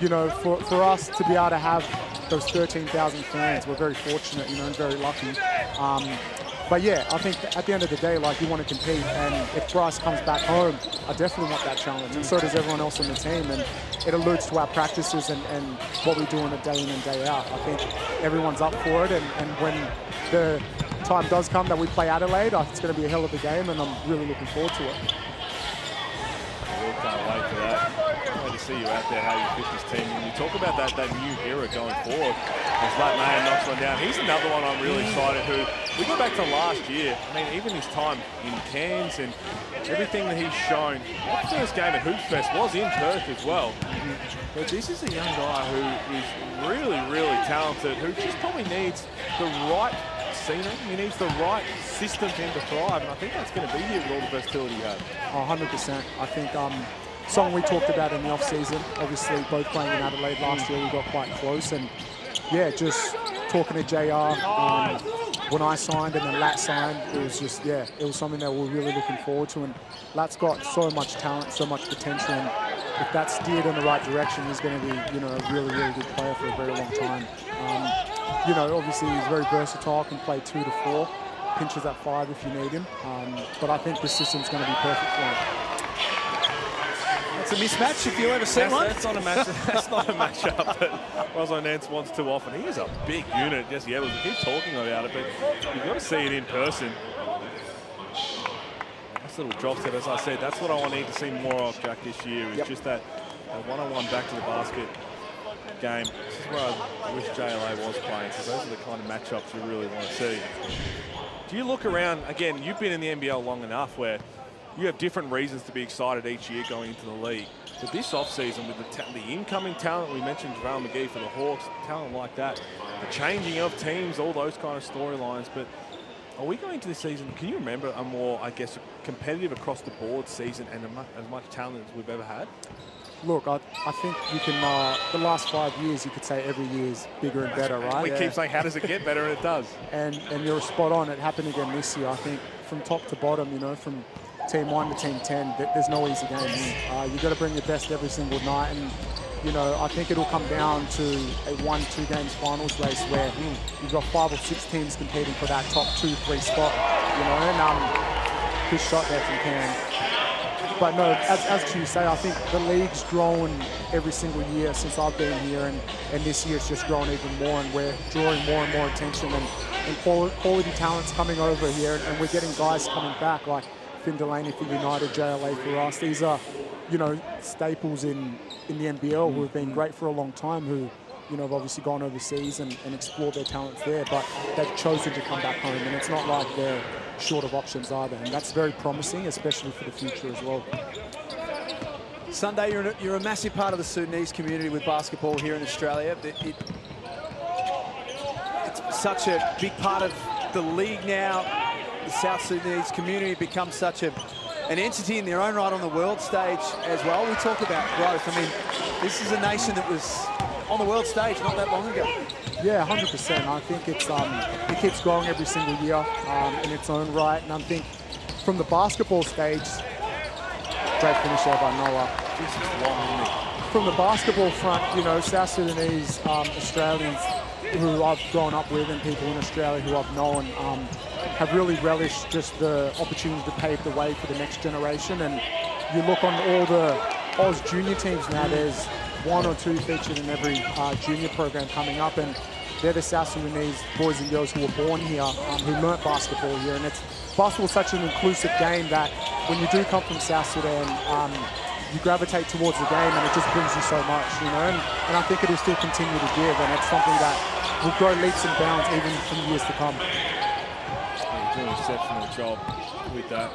you know, for us to be able to have those 13,000 fans, we're very fortunate, you know, and very lucky. But yeah, I think at the end of the day, like, you want to compete, and if Bryce comes back home, I definitely want that challenge, and so does everyone else on the team. And it alludes to our practices and what we do on a day in and day out. I think everyone's up for it, and when the time does come that we play Adelaide, it's going to be a hell of a game, and I'm really looking forward to it. I really can't wait for that. Glad to see you out there, how you fit this team. When you talk about that new era going forward, as Matt Mayer knocks one down, he's another one I'm really excited who, we go back to last year, I mean, even his time in Cairns and everything that he's shown. That first game at Hoops Fest was in Perth as well. But this is a young guy who is really, really talented, who just probably needs the right scenery. He needs the right system for him to thrive, and I think that's going to be here with all the versatility he has. 100%. I think something we talked about in the off-season, obviously both playing in Adelaide last year, we got quite close, and yeah, just talking to JR when I signed and then Lat signed, it was just, yeah, it was something that we're really looking forward to, and Lat's got so much talent, so much potential, and if that's steered in the right direction, he's going to be, you know, a really, really good player for a very long time. You know, obviously he's very versatile, can play 2 to 4, pinches at 5 if you need him, but I think the system's going to be perfect for him. It's a mismatch if you ever see one. That's not a match. That's not a matchup that Rosso Nance wants too often. He is a big unit, Jesse Edwards. We keep talking about it, but you've got to see it in person. Nice little drop step, as I said. That's what I need to see more of, Jack, this year. Is just that one-on-one back to the basket game. This is where I wish JLA was playing, because those are the kind of matchups you really want to see. Do you look around, again, you've been in the NBL long enough where you have different reasons to be excited each year going into the league. But this offseason, with the incoming talent, we mentioned JaVale McGee for the Hawks, talent like that, the changing of teams, all those kind of storylines. But are we going into this season, can you remember a more, I guess, competitive across the board season and as much talent as we've ever had? Look, I think you can, the last 5 years, you could say every year is bigger and better, right? We keep saying, how does it get better? And it does. And you're spot on. It happened again this year. I think from top to bottom, you know, from Team 1 to Team 10, there's no easy games. You've got to bring your best every single night. And, you know, I think it'll come down to a 1-2 games finals race where you've got 5 or 6 teams competing for that top 2-3 spot, you know, and good shot there from Cam. But no, as you say, I think the league's grown every single year since I've been here, and this year it's just grown even more, and we're drawing more and more attention, and quality talent's coming over here, and we're getting guys coming back like Finn Delaney for United, JLA for us. These are, you know, staples in the NBL who have been great for a long time, who, you know, have obviously gone overseas and explored their talents there, but they've chosen to come back home, and it's not like they're short of options either, and that's very promising, especially for the future as well. Sunday, you're a massive part of the Sudanese community with basketball here in Australia. It's such a big part of the league now. The South Sudanese community becomes such an entity in their own right on the world stage as well. We talk about growth. I mean, this is a nation that was on the world stage not that long ago. Yeah, 100%. I think it keeps growing every single year in its own right. And I think from the basketball stage, great finish there by Noah. From the basketball front, you know, South Sudanese, Australians who I've grown up with and people in Australia who I've known have really relished just the opportunity to pave the way for the next generation. And you look on all the Oz junior teams now, there's 1 or 2 featured in every junior program coming up, and they're the South Sudanese boys and girls who were born here, who learnt basketball here. And basketball is such an inclusive game that when you do come from South Sudan, you gravitate towards the game, and it just brings you so much, you know. And I think it will still continue to give, and it's something that will grow leaps and bounds even from years to come. doing an exceptional job with that.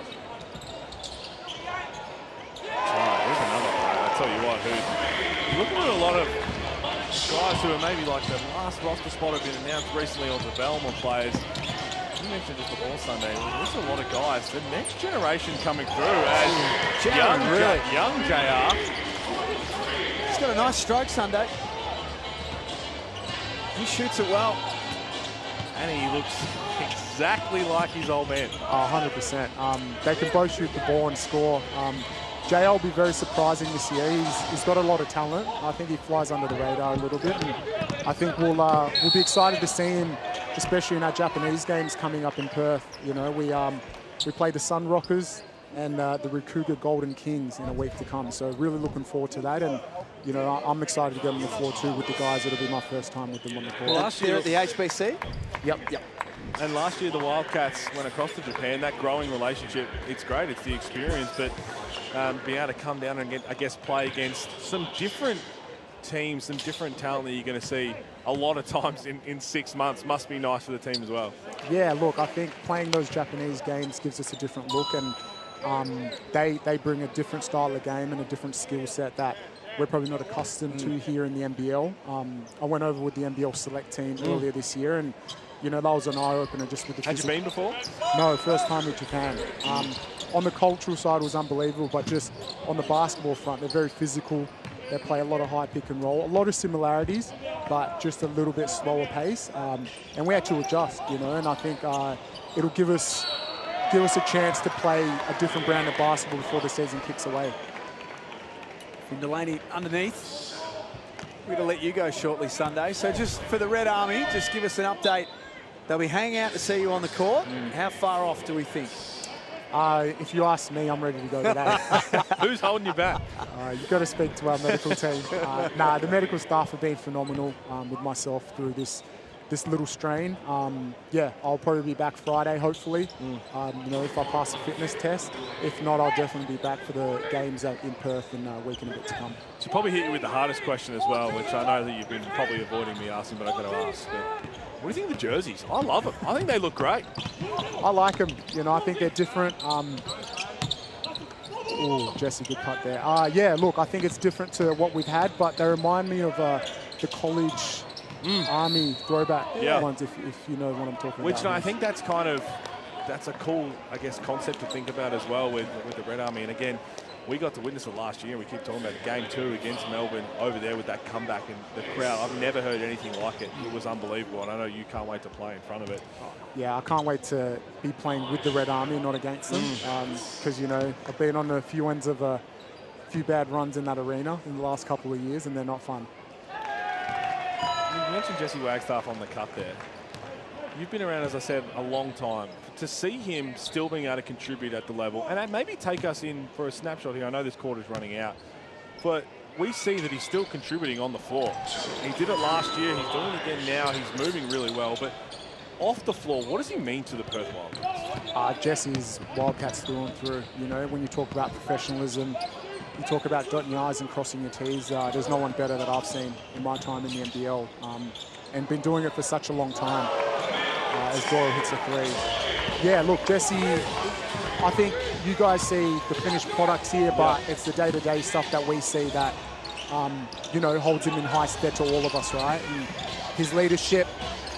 Oh, there's another one. I tell you what, you're looking at a lot of guys who are maybe like the last roster spot have been announced recently, or the Belmont players. You mentioned just before Sunday, there's a lot of guys. The next generation coming through as young JR. He's got a nice stroke Sunday. He shoots it well. And he looks exactly like his old man. 100%. They can both shoot the ball and score. JL will be very surprising this year. He's got a lot of talent. I think he flies under the radar a little bit. And I think we'll be excited to see him, especially in our Japanese games coming up in Perth. You know, we play the Sun Rockers and the Rikuga Golden Kings in a week to come. So really looking forward to that. And, you know, I'm excited to get on the floor too with the guys. It'll be my first time with them on the court. Last year at the HBC? Yep. And last year the Wildcats went across to Japan. That growing relationship, it's great. It's the experience. But being able to come down and, play against some different teams, some different talent that you're going to see a lot of times in 6 months must be nice for the team as well. Yeah, look, I think playing those Japanese games gives us a different look, and they bring a different style of game and a different skill set that we're probably not accustomed to here in the NBL. I went over with the NBL select team earlier this year, and you know, that was an eye-opener just with the Had you been before? No, first time in Japan. On the cultural side, it was unbelievable, but just on the basketball front, they're very physical. They play a lot of high pick and roll, a lot of similarities, but just a little bit slower pace. And we had to adjust, you know, and I think it'll give us a chance to play a different brand of basketball before the season kicks away. From Delaney underneath. We're going to let you go shortly, Sunday. So just for the Red Army, just give us an update. They'll be hanging out to see you on the court. How far off do we think? If you ask me, I'm ready to go today. Who's holding you back? You've got to speak to our medical team. The medical staff have been phenomenal with myself through this little strain. Yeah, I'll probably be back Friday, hopefully. You know, if I pass the fitness test. If not, I'll definitely be back for the games in Perth in a week and a bit to come. So probably hit you with the hardest question as well, which I know that you've been probably avoiding me asking, but I've got to ask. But what do you think of the jerseys? I love them. I think they look great. I like them. You know, I think they're different. Jesse, good cut there. Yeah, look, I think it's different to what we've had, but they remind me of the college Army throwback ones, if you know what I'm talking about. Which I think that's a cool, I guess, concept to think about as well with the Red Army. And again, we got to witness it last year. We keep talking about Game 2 against Melbourne over there with that comeback and the crowd. I've never heard anything like it. It was unbelievable, and I know you can't wait to play in front of it. Yeah, I can't wait to be playing with the Red Army, not against them. Because, you know, I've been on a few ends of a few bad runs in that arena in the last couple of years, and they're not fun. You mentioned Jesse Wagstaff on the cut there. You've been around, as I said, a long time. To see him still being able to contribute at the level, and maybe take us in for a snapshot here. I know this quarter's running out, but we see that he's still contributing on the floor. He did it last year. He's doing it again now. He's moving really well. But off the floor, what does he mean to the Perth Wildcats? Jesse's Wildcats through and through. You know, when you talk about professionalism, you talk about dotting your I's and crossing your T's. There's no one better that I've seen in my time in the NBL, and been doing it for such a long time. As Doyle hits a three. Yeah, look, Jesse, I think you guys see the finished products here, but it's the day-to-day stuff that we see that, you know, holds him in high stead to all of us, right? And his leadership,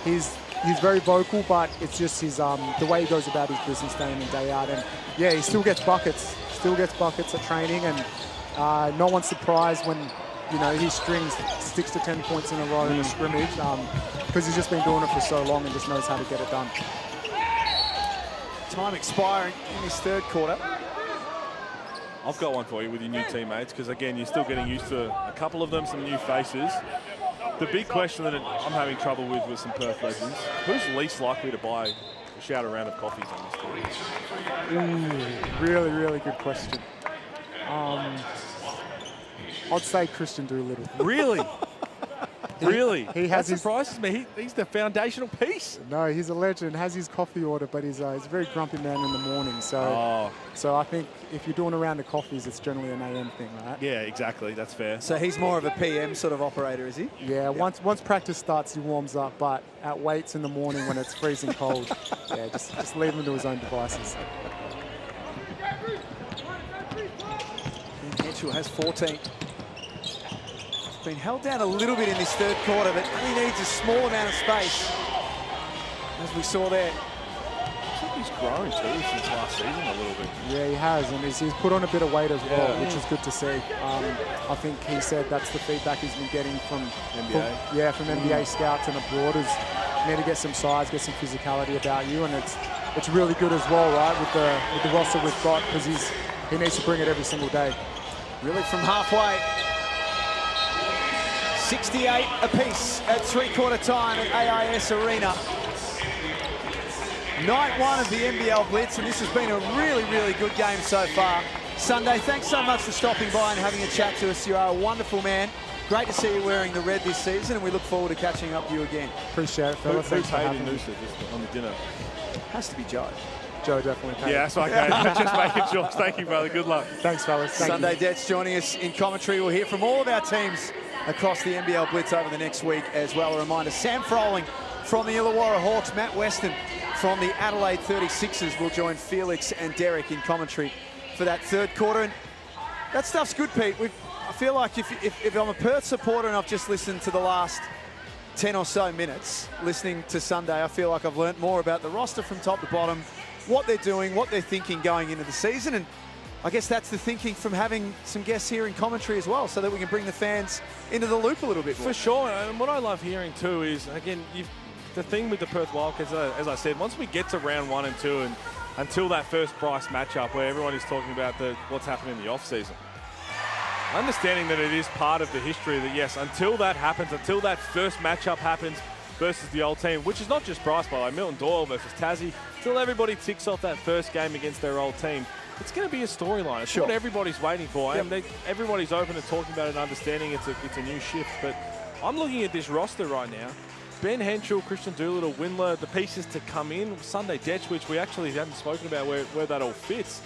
he's very vocal, but it's just his the way he goes about his business day in and day out. And yeah, he still gets buckets at training, and no one's surprised when, you know, he strings 6 to 10 points in a row in a scrimmage, because he's just been doing it for so long and just knows how to get it done. Time expiring in this third quarter. I've got one for you with your new teammates, because again, you're still getting used to a couple of them, some new faces. The big question that I'm having trouble with some Perth legends, who's least likely to buy a shout round of coffees on this team? Really, really good question. I'd say Christian Doolittle. Really? Really? That surprises me. He's the foundational piece. No, he's a legend. Has his coffee order, but he's a very grumpy man in the morning. So, so I think if you're doing a round of coffees, it's generally an AM thing, right? Yeah, exactly. That's fair. So he's more of a PM sort of operator, is he? Yeah. Once practice starts, he warms up. But at weights in the morning when it's freezing cold, yeah, just leave him to his own devices. Mitchell has 14. Been held down a little bit in this third quarter, but only needs a small amount of space, as we saw there. I think he's grown too since last season a little bit. Yeah, he has, and he's put on a bit of weight as well, which is good to see. I think he said that's the feedback he's been getting from NBA. From NBA scouts and abroad is you need to get some size, get some physicality about you, and it's really good as well, right, with the roster we've got, because he needs to bring it every single day. Really from halfway. 68 apiece at three-quarter time at AIS Arena. Night one of the NBL Blitz, and this has been a really, really good game so far. Sunday, thanks so much for stopping by and having a chat to us. You are a wonderful man. Great to see you wearing the red this season, and we look forward to catching up with you again. Appreciate it, fellas. Who paid in Noosa just on the dinner? Has to be Joe. Joe definitely paid. Yeah, that's okay. Just making sure. Thank you, brother. Good luck. Thanks, fellas. Sunday Debts joining us in commentary. We'll hear from all of our teams across the NBL Blitz over the next week as well. A reminder, Sam Froling from the Illawarra Hawks, Matt Weston from the Adelaide 36ers will join Felix and Derek in commentary for that third quarter. And that stuff's good, Pete. I feel like if I'm a Perth supporter and I've just listened to the last 10 or so minutes, listening to Sunday, I feel like I've learnt more about the roster from top to bottom, what they're doing, what they're thinking going into the season. And I guess that's the thinking from having some guests here in commentary as well, so that we can bring the fans into the loop a little bit more. For sure, and what I love hearing too is, again, the thing with the Perth Wildcats, as I said, once we get to round 1 and 2 and until that first Bryce matchup where everyone is talking about what's happening in the off-season, understanding that it is part of the history that, yes, until that happens, until that first matchup happens versus the old team, which is not just Bryce, by the way, Milton Doyle versus Tassie, until everybody ticks off that first game against their old team, it's going to be a storyline. It's what everybody's waiting for. Yep. And everybody's open to talking about it and understanding it's a new shift. But I'm looking at this roster right now. Ben Henschel, Christian Doolittle, Windler, the pieces to come in. Sunday Detch, which we actually haven't spoken about where that all fits.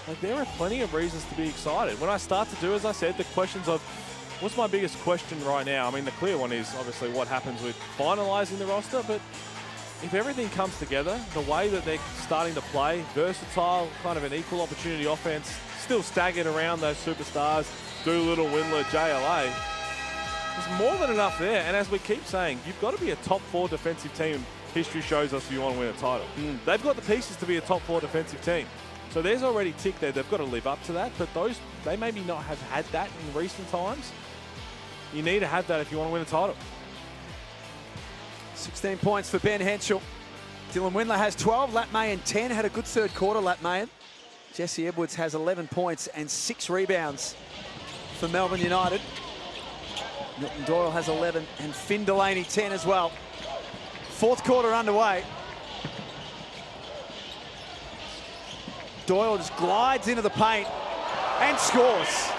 Like, there are plenty of reasons to be excited. When I start to do, as I said, the questions of what's my biggest question right now? I mean, the clear one is obviously what happens with finalising the roster. But if everything comes together, the way that they're starting to play, versatile, kind of an equal opportunity offense, still staggered around those superstars, Doolittle, Windler, JLA, there's more than enough there. And as we keep saying, you've got to be a top 4 defensive team. History shows us if you want to win a title. They've got the pieces to be a top 4 defensive team. So there's already tick there. They've got to live up to that. But they maybe not have had that in recent times. You need to have that if you want to win a title. 16 points for Ben Henschel. Dylan Windler has 12. Lat Mayen 10. Had a good third quarter, Lat Mayen. Jesse Edwards has 11 points and 6 rebounds for Melbourne United. Milton Doyle has 11 and Finn Delaney 10 as well. Fourth quarter underway. Doyle just glides into the paint and scores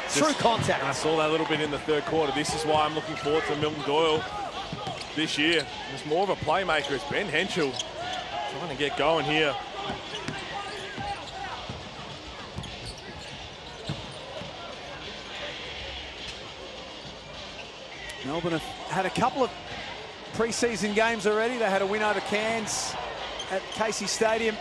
through contact. I saw that a little bit in the third quarter. This is why I'm looking forward to Milton Doyle this year. He's more of a playmaker. It's Ben Henschel trying to get going here. Melbourne have had a couple of pre-season games already. They had a win over Cairns at Casey Stadium.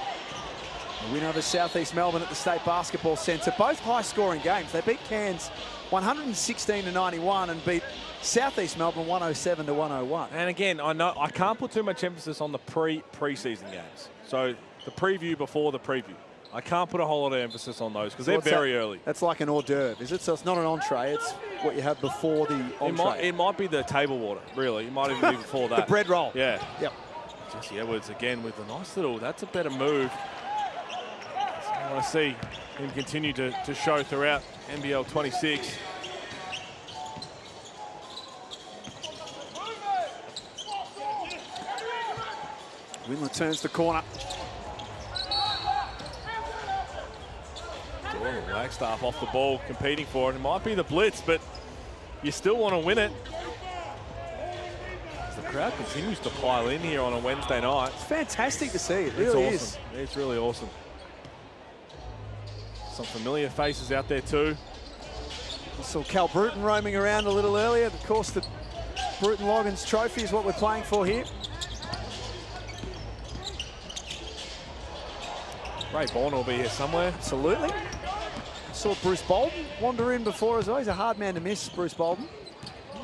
A win over Southeast Melbourne at the State Basketball Centre. Both high-scoring games. They beat Cairns 116-91 and beat Southeast Melbourne 107-101. And again, I know I can't put too much emphasis on the pre-season games. So the preview before the preview. I can't put a whole lot of emphasis on those because they're very early. That's like an hors d'oeuvre, is it? So it's not an entree, it's what you have before the entree. It might be the table water, really. It might even be before that. The bread roll. Yeah. Yep. Jesse Edwards again with a nice little, that's a better move. So I want to see him continue to show throughout NBL 26. Windler turns the corner. Wagstaff off the ball, competing for it. It might be the blitz, but you still want to win it. crowd continues to pile in here on a Wednesday night. It's fantastic to see. It really is. It's really awesome. Some familiar faces out there too. I saw Cal Bruton roaming around a little earlier. Of course, the Bruton Loggins Trophy is what we're playing for here. Ray Bourne will be here somewhere. Absolutely. I saw Bruce Bolden wander in before as well. He's a hard man to miss, Bruce Bolden.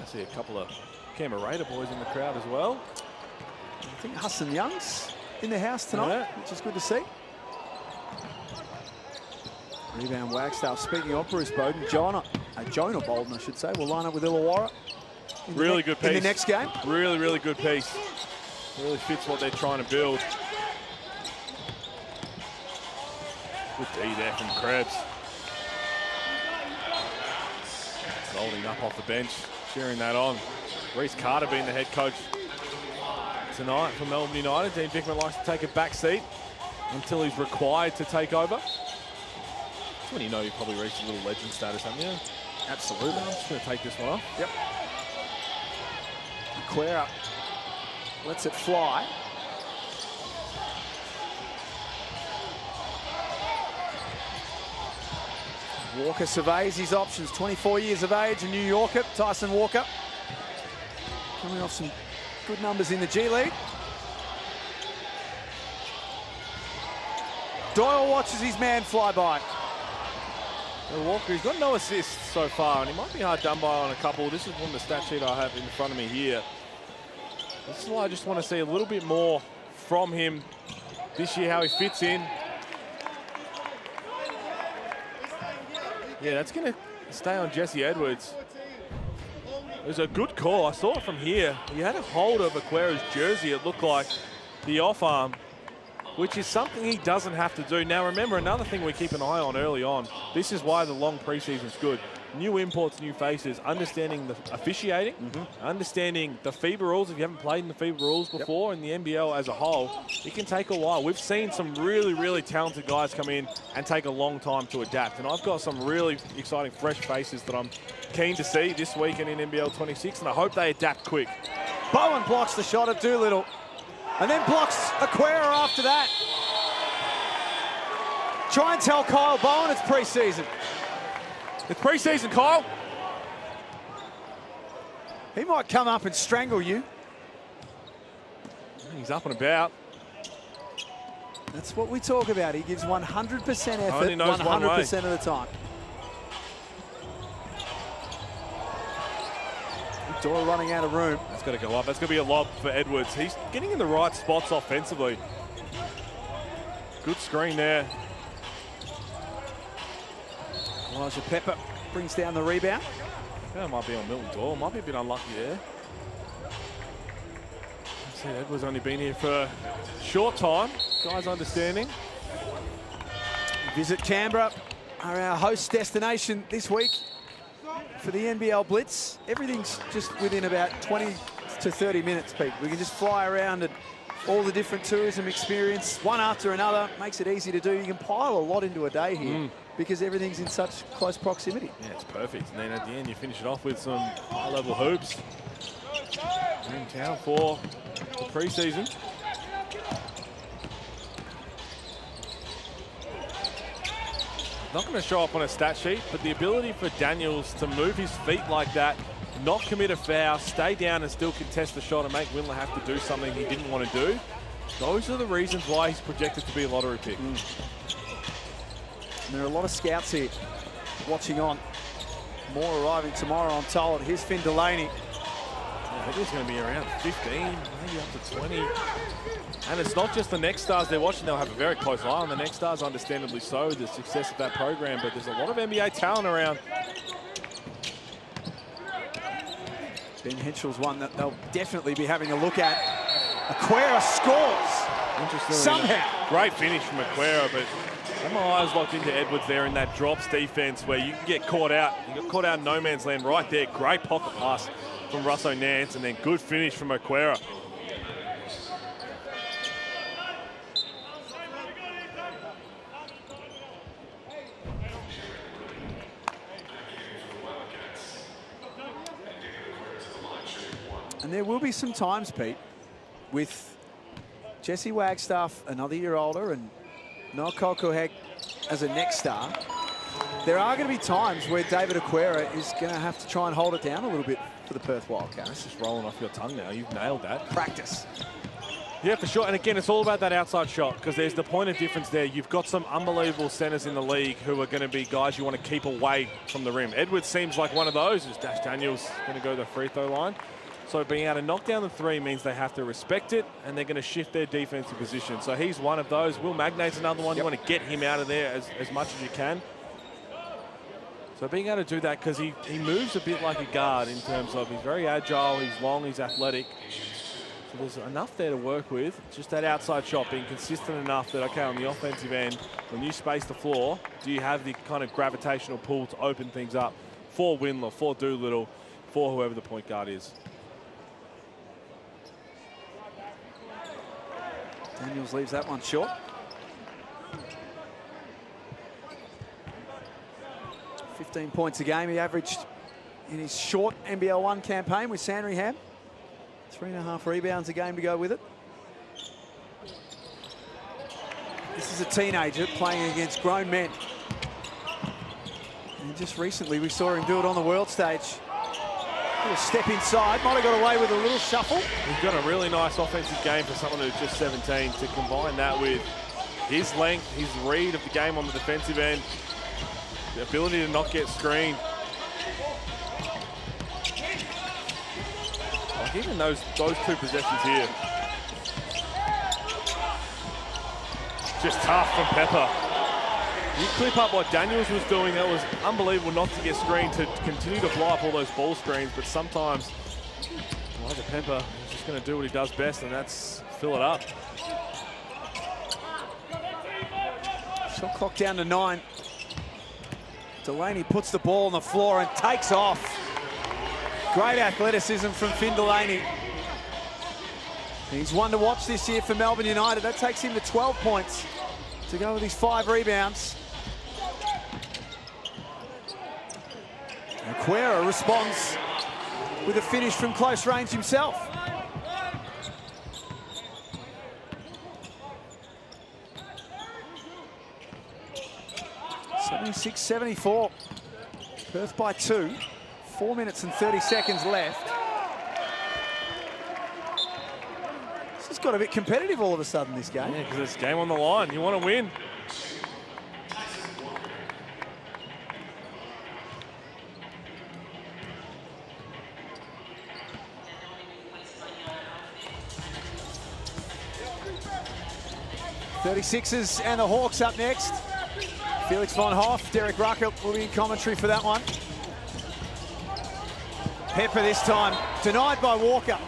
I see a couple of Canberra Raider boys in the crowd as well. I think Hudson Young's in the house tonight, which is good to see. Rebound Wagstaff. Speaking of Bruce Bolden, Jonah Bolden, I should say, will line up with Illawarra. Really good piece. In the next game. Really, really good piece. Really fits what they're trying to build. Good D there from Krebs. Holding up off the bench, cheering that on. Reece Carter being the head coach tonight for Melbourne United. Dean Dickman likes to take a back seat until he's required to take over. That's when you know you probably reached a little legend status, haven't you? Absolutely. I'm just going to take this one off. Yep. Aquera lets it fly. Walker surveys his options. 24 years of age, a New Yorker, Tyson Walker. Coming off some good numbers in the G League. Doyle watches his man fly by. Walker, he's got no assists so far, and he might be hard done by on a couple. This is one of the stat sheet I have in front of me here. This is why I just want to see a little bit more from him this year, how he fits in. Yeah, that's going to stay on Jesse Edwards. It was a good call. I saw it from here. He had a hold of Aquera's jersey, it looked like, the off arm, which is something he doesn't have to do. Now, remember, another thing we keep an eye on early on, this is why the long preseason's good. New imports, new faces, understanding the officiating, understanding the FIBA rules. If you haven't played in the FIBA rules before, in the NBL as a whole, it can take a while. We've seen some really, really talented guys come in and take a long time to adapt. And I've got some really exciting, fresh faces that I'm keen to see this weekend in NBL26, and I hope they adapt quick. Bowen blocks the shot of Doolittle, and then blocks Aquera after that. Try and tell Kyle Bowen it's pre-season. It's pre-season, Kyle. He might come up and strangle you. He's up and about. That's what we talk about. He gives 100% effort, Only knows 100% of the time. Doyle running out of room. That's got to go up. That's going to be a lob for Edwards. He's getting in the right spots offensively. Good screen there. Elijah Pepper brings down the rebound. That might be on Milton Doyle. Might be a bit unlucky there. See, Edwards only been here for a short time. Guys understanding. Visit Canberra, are our host destination this week for the NBL Blitz. Everything's just within about 20 to 30 minutes, Pete. We can just fly around and all the different tourism experience, one after another, makes it easy to do. You can pile a lot into a day here because everything's in such close proximity. Yeah, it's perfect. And then at the end, you finish it off with some high-level hoops. In town for the preseason. Not going to show up on a stat sheet, but the ability for Daniels to move his feet like that, not commit a foul, stay down and still contest the shot and make Windler have to do something he didn't want to do. Those are the reasons why he's projected to be a lottery pick. And there are a lot of scouts here watching on. More arriving tomorrow, I'm told. Here's Finn Delaney. I think it's going to be around 15, maybe up to 20. And it's not just the Next Stars they're watching. They'll have a very close eye on the Next Stars, understandably so, the success of that program. But there's a lot of NBA talent around. Ben Henschel's one that they'll definitely be having a look at. Aquera scores. Interesting. Somehow. Great finish from Aquera, but have my eyes locked into Edwards there in that drops defense where you can get caught out. You got caught out in no man's land right there. Great pocket pass from Russo Nance, and then good finish from Aquera. And there will be some times, Pete, with Jesse Wagstaff, another year older, and Noel Kolkohek as a next star. There are going to be times where David Aquera is going to have to try and hold it down a little bit for the Perth Wildcats. It's just rolling off your tongue now. You've nailed that. Practice. Yeah, for sure. And again, it's all about that outside shot, because there's the point of difference there. You've got some unbelievable centers in the league who are going to be guys you want to keep away from the rim. Edwards seems like one of those. As Dash Daniels going to go to the free throw line. So being able to knock down the three means they have to respect it, and they're going to shift their defensive position. So he's one of those. Will Magnate's another one. Yep. You want to get him out of there as much as you can. So being able to do that, because he moves a bit like a guard in terms of he's very agile, he's long, he's athletic. So there's enough there to work with. Just that outside shot being consistent enough that, okay, on the offensive end, when you space the floor, do you have the kind of gravitational pull to open things up for Windler, for Doolittle, for whoever the point guard is. Daniels leaves that one short. 15 points a game he averaged in his short NBL 1 campaign with Sandringham. 3.5 rebounds a game to go with it. This is a teenager playing against grown men. And just recently we saw him do it on the world stage. A little step inside, might have got away with a little shuffle. He's got a really nice offensive game for someone who's just 17. To combine that with his length, his read of the game on the defensive end, the ability to not get screened. Like even those two possessions here. Just tough from Pepper. You clip up what Daniels was doing, that was unbelievable not to get screened, to continue to fly up all those ball screens, but sometimes Elijah Pepper is just going to do what he does best, and that's fill it up. Shot clock down to 9. Delaney puts the ball on the floor and takes off. Great athleticism from Finn Delaney. He's one to watch this year for Melbourne United. That takes him to 12 points to go with his 5 rebounds. Aquera responds with a finish from close range himself. (76-74). Perth by 2. 4 minutes and 30 seconds left. This has got a bit competitive all of a sudden, this game. Yeah, because it's game on the line. You want to win. '36ers and the Hawks up next. Felix von Hoff, Derek Rucker will be in commentary for that one. Pepper this time, denied by Walker.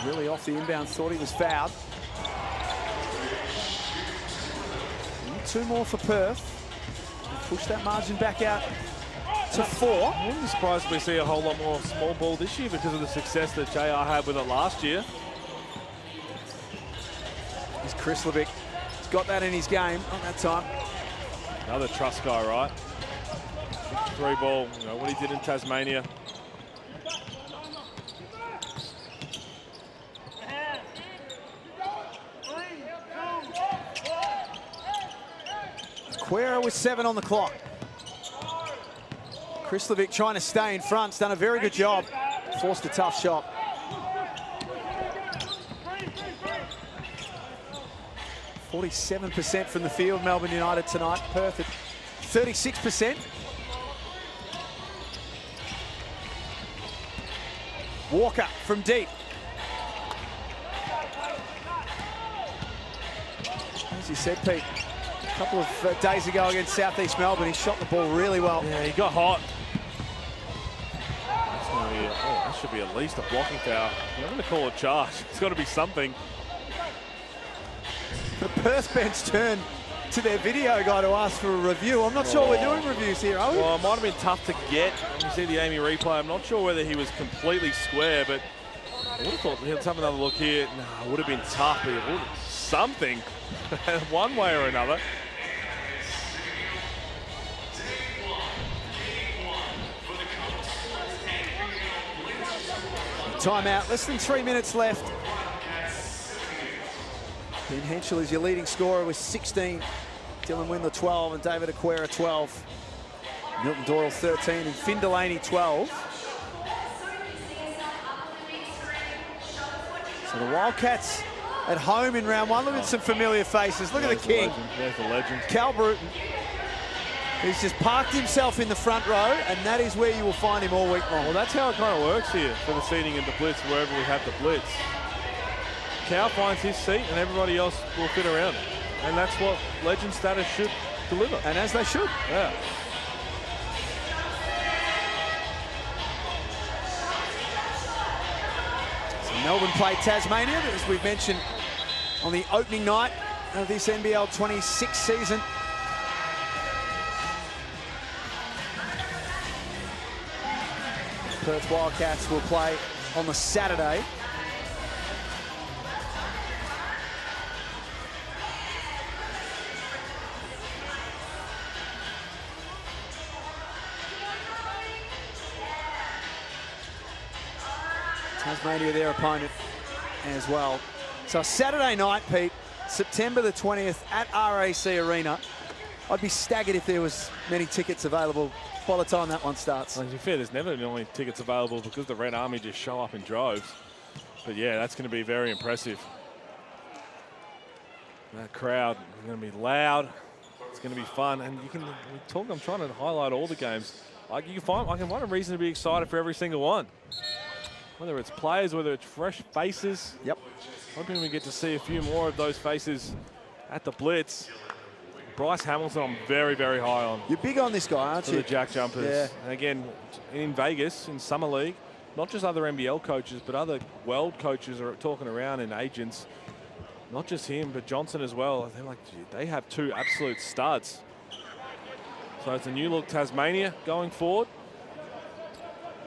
Really off the inbound, thought he was fouled. And 2 more for Perth. Push that margin back out to 4. I wouldn't be surprised if we see a whole lot more small ball this year because of the success that JR had with it last year. He's Krislovic. He's got that in his game on that time. Another trust guy, right? 3 ball, you know, what he did in Tasmania. Aquera with 7 on the clock. Krislovic trying to stay in front. He's done a very good job. Forced a tough shot. (47% from the field, Melbourne United tonight. Perth at 36%. Walker from deep. As you said, Pete, a couple of days ago against Southeast Melbourne, he shot the ball really well. Yeah, he got hot. That's gonna be that should be at least a blocking foul. I'm going to call it charge. It's got to be something. The Perth bench turned to their video guy to ask for a review. I'm not sure we're doing reviews here, are we? Well, it might have been tough to get. When you see the Amy replay, I'm not sure whether he was completely square, but I would have thought, let's have another look here. No, it would have been tough, but it would have something one way or another. Timeout, less than 3 minutes left. Ben Henschel is your leading scorer with 16. Dylan Windler 12 and David Aquera 12. Milton Doyle 13 and Finn Delaney 12. So the Wildcats at home in round one. Look at some familiar faces. Look at the king. There's the legend. Cal Bruton. He's just parked himself in the front row, and that is where you will find him all week long. Well, that's how it kind of works here for the seating in the Blitz, wherever we have the Blitz. Cal finds his seat, and everybody else will fit around it. And that's what legend status should deliver. And as they should. Yeah. So Melbourne play Tasmania, as we've mentioned on the opening night of this NBL 26 season. Perth Wildcats will play on the Saturday. Tasmania their opponent as well. So Saturday night, Pete, September the 20th at RAC Arena. I'd be staggered if there was many tickets available by the time that one starts. Well, to be fair, there's never normally tickets available because the Red Army just show up in droves. But yeah, that's going to be very impressive. That crowd is going to be loud. It's going to be fun, and you can talk. I'm trying to highlight all the games. I can find a reason to be excited for every single one. Whether it's players, whether it's fresh faces. Yep. Hoping we get to see a few more of those faces at the Blitz. Bryce Hamilton, I'm very, very high on. You're big on this guy, aren't you? For the Jack Jumpers. Yeah. And again, in Vegas, in Summer League, not just other NBL coaches, but other world coaches are talking around and agents. Not just him, but Johnson as well. They're like, gee, they have two absolute studs. So it's a new look Tasmania going forward.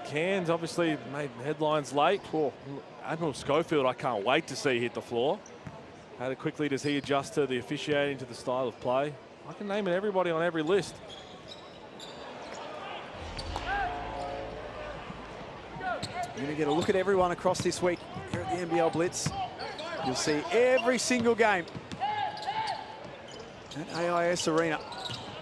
Cairns obviously made headlines late. Oh, Admiral Schofield, I can't wait to see hit the floor. How quickly does he adjust to the officiating, to the style of play? I can name it everybody on every list. You're going to get a look at everyone across this week here at the NBL Blitz. You'll see every single game at AIS Arena.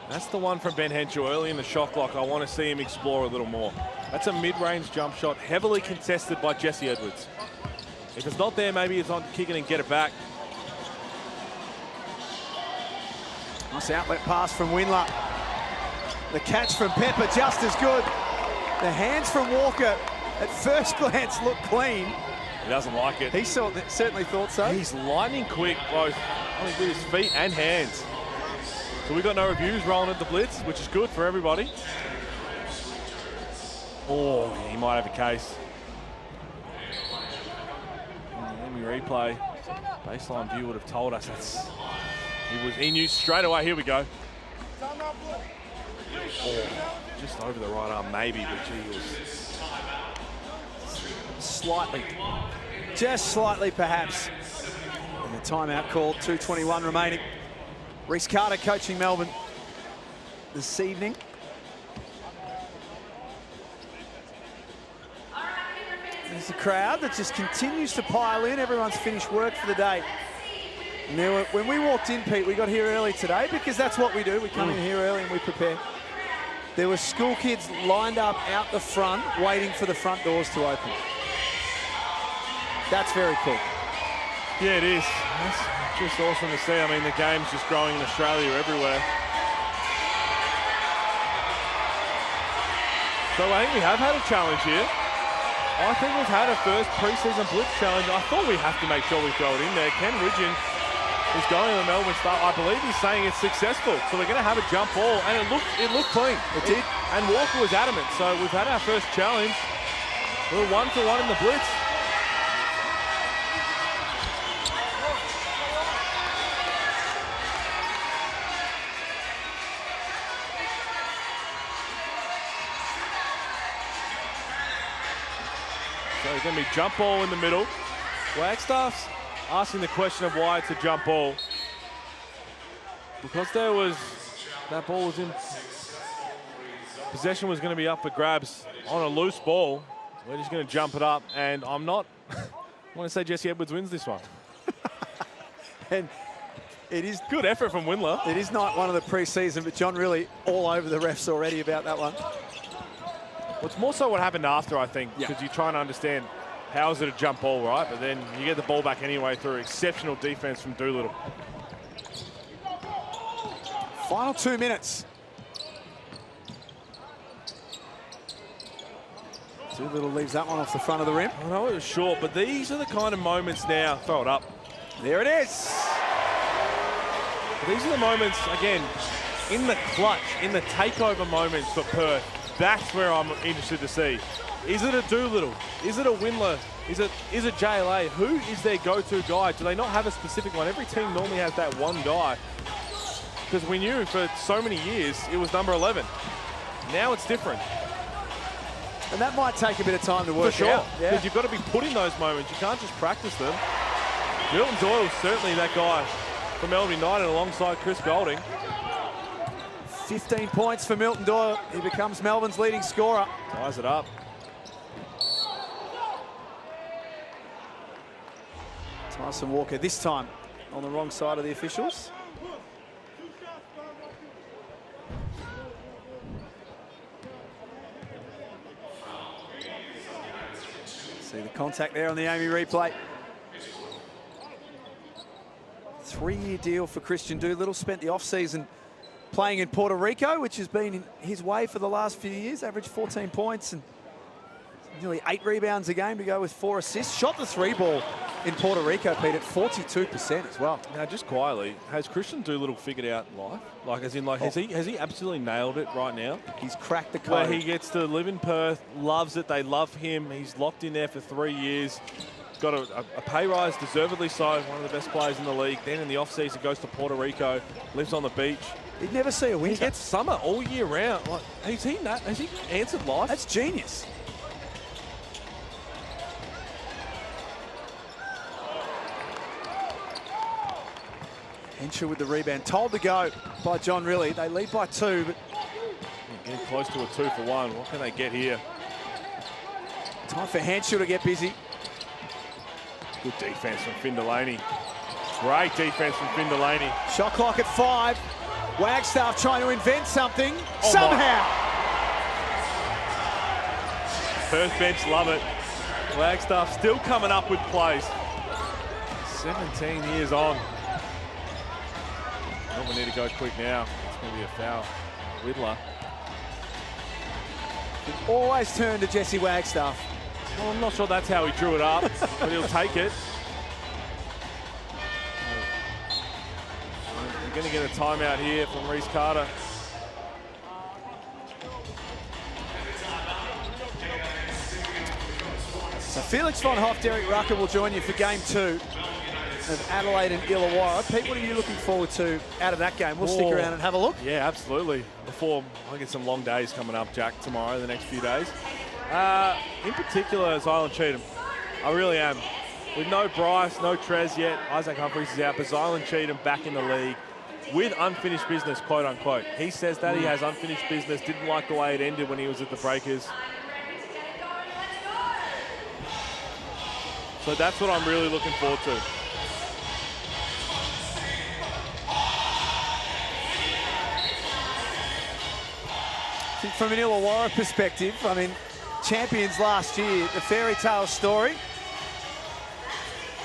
That's the one from Ben Henschel early in the shot clock. I want to see him explore a little more. That's a mid-range jump shot, heavily contested by Jesse Edwards. If it's not there, maybe it's on kicking and get it back. Nice outlet pass from Windler. The catch from Pepper just as good. The hands from Walker at first glance look clean. He doesn't like it. He certainly thought so. He's lightning quick, both with his feet and hands. So we've got no reviews rolling at the Blitz, which is good for everybody. Oh, he might have a case. Let me replay. Baseline view would have told us that's. He knew straight away. Here we go. Oh, just over the right arm, maybe, but gee, was slightly, just slightly, perhaps. And the timeout called. 2:21 remaining. Reece Carter coaching Melbourne this evening. There's the crowd that just continues to pile in. Everyone's finished work for the day. And when we walked in, Pete, we got here early today because that's what we do. We come in here early and we prepare. There were school kids lined up out the front waiting for the front doors to open. That's very cool. Yeah, it is. That's just awesome to see. I mean, the game's just growing in Australia everywhere. So I think we have had a challenge here. I think we've had a first pre-season Blitz challenge. I thought we have to make sure we throw it in there. Ken Ridgeon is going to the Melbourne start. I believe he's saying it's successful. So we're going to have a jump ball, and it looked clean. It did. And Walker was adamant. So we've had our first challenge. We're 1-for-1 in the Blitz. So So it's going to be jump ball in the middle. Wagstaff's asking the question of why it's a jump ball. Because that ball was in, possession was going to be up for grabs on a loose ball. We're just going to jump it up, and I'm not, I want to say Jesse Edwards wins this one. And it is good effort from Windler. It is not one of the pre-season, but John really all over the refs already about that one. Well, it's more so what happened after, I think, because you're trying to understand how is it a jump ball, right? But then you get the ball back anyway through exceptional defense from Doolittle. Final 2 minutes. Doolittle leaves that one off the front of the rim. I know it was short, but these are the kind of moments now. Throw it up. There it is. These are the moments, again, in the clutch, in the takeover moments for Perth. That's where I'm interested to see. Is it a Doolittle? Is it a Windler? Is it JLA? Who is their go-to guy? Do they not have a specific one? Every team normally has that one guy. Because we knew for so many years it was number 11. Now it's different. And that might take a bit of time to work for sure, out. Because you've got to be put in those moments. You can't just practice them. Milton Doyle's certainly that guy for Melbourne United alongside Chris Golding. 15 points for Milton Doyle. He becomes Melbourne's leading scorer. Ties it up. Tyson Walker this time on the wrong side of the officials. See the contact there on the Amy replay. 3-year deal for Christian Doolittle. Spent the off-season playing in Puerto Rico, which has been in his way for the last few years. Averaged 14 points and nearly 8 rebounds a game to go with 4 assists. Shot the 3 ball in Puerto Rico, Pete, at 42% as well. Now, just quietly, has Christian Doolittle figured out life? Like, as in, like, has he absolutely nailed it right now? He's cracked the code. Where he gets to live in Perth, loves it, they love him. He's locked in there for 3 years. Got a pay rise, deservedly so, one of the best players in the league. Then in the off-season goes to Puerto Rico, lives on the beach. He'd never see a winter. He gets summer all year round. Like, has he answered life? That's genius. Henshaw with the rebound. Told to go by John Riley. They lead by 2, but getting close to a 2-for-1. What can they get here? Time for Henshaw to get busy. Good defense from Finn Delaney. Great defense from Finn Delaney. Shot clock at 5. Wagstaff trying to invent something. Somehow. Perth bench love it. Wagstaff still coming up with plays. 17 years on. Oh, we need to go quick now. It's going to be a foul. Whittler. Always turn to Jesse Wagstaff. Well, I'm not sure that's how he drew it up, but he'll take it. We're going to get a timeout here from Reece Carter. So Felix von Hoff, Derek Rucker will join you for game 2 of Adelaide and Illawarra. Pete, what are you looking forward to out of that game? We'll stick around and have a look. Yeah, absolutely. Before I get some long days coming up, Jack, tomorrow, the next few days. In particular, Zylan Cheatham. I really am. With no Bryce, no Trez yet, Isaac Humphries is out, but Zylan Cheatham back in the league with unfinished business, quote unquote. He says that he has unfinished business, didn't like the way it ended when he was at the Breakers. So that's what I'm really looking forward to. I think from an Illawarra perspective, I mean, champions last year, the fairy tale story.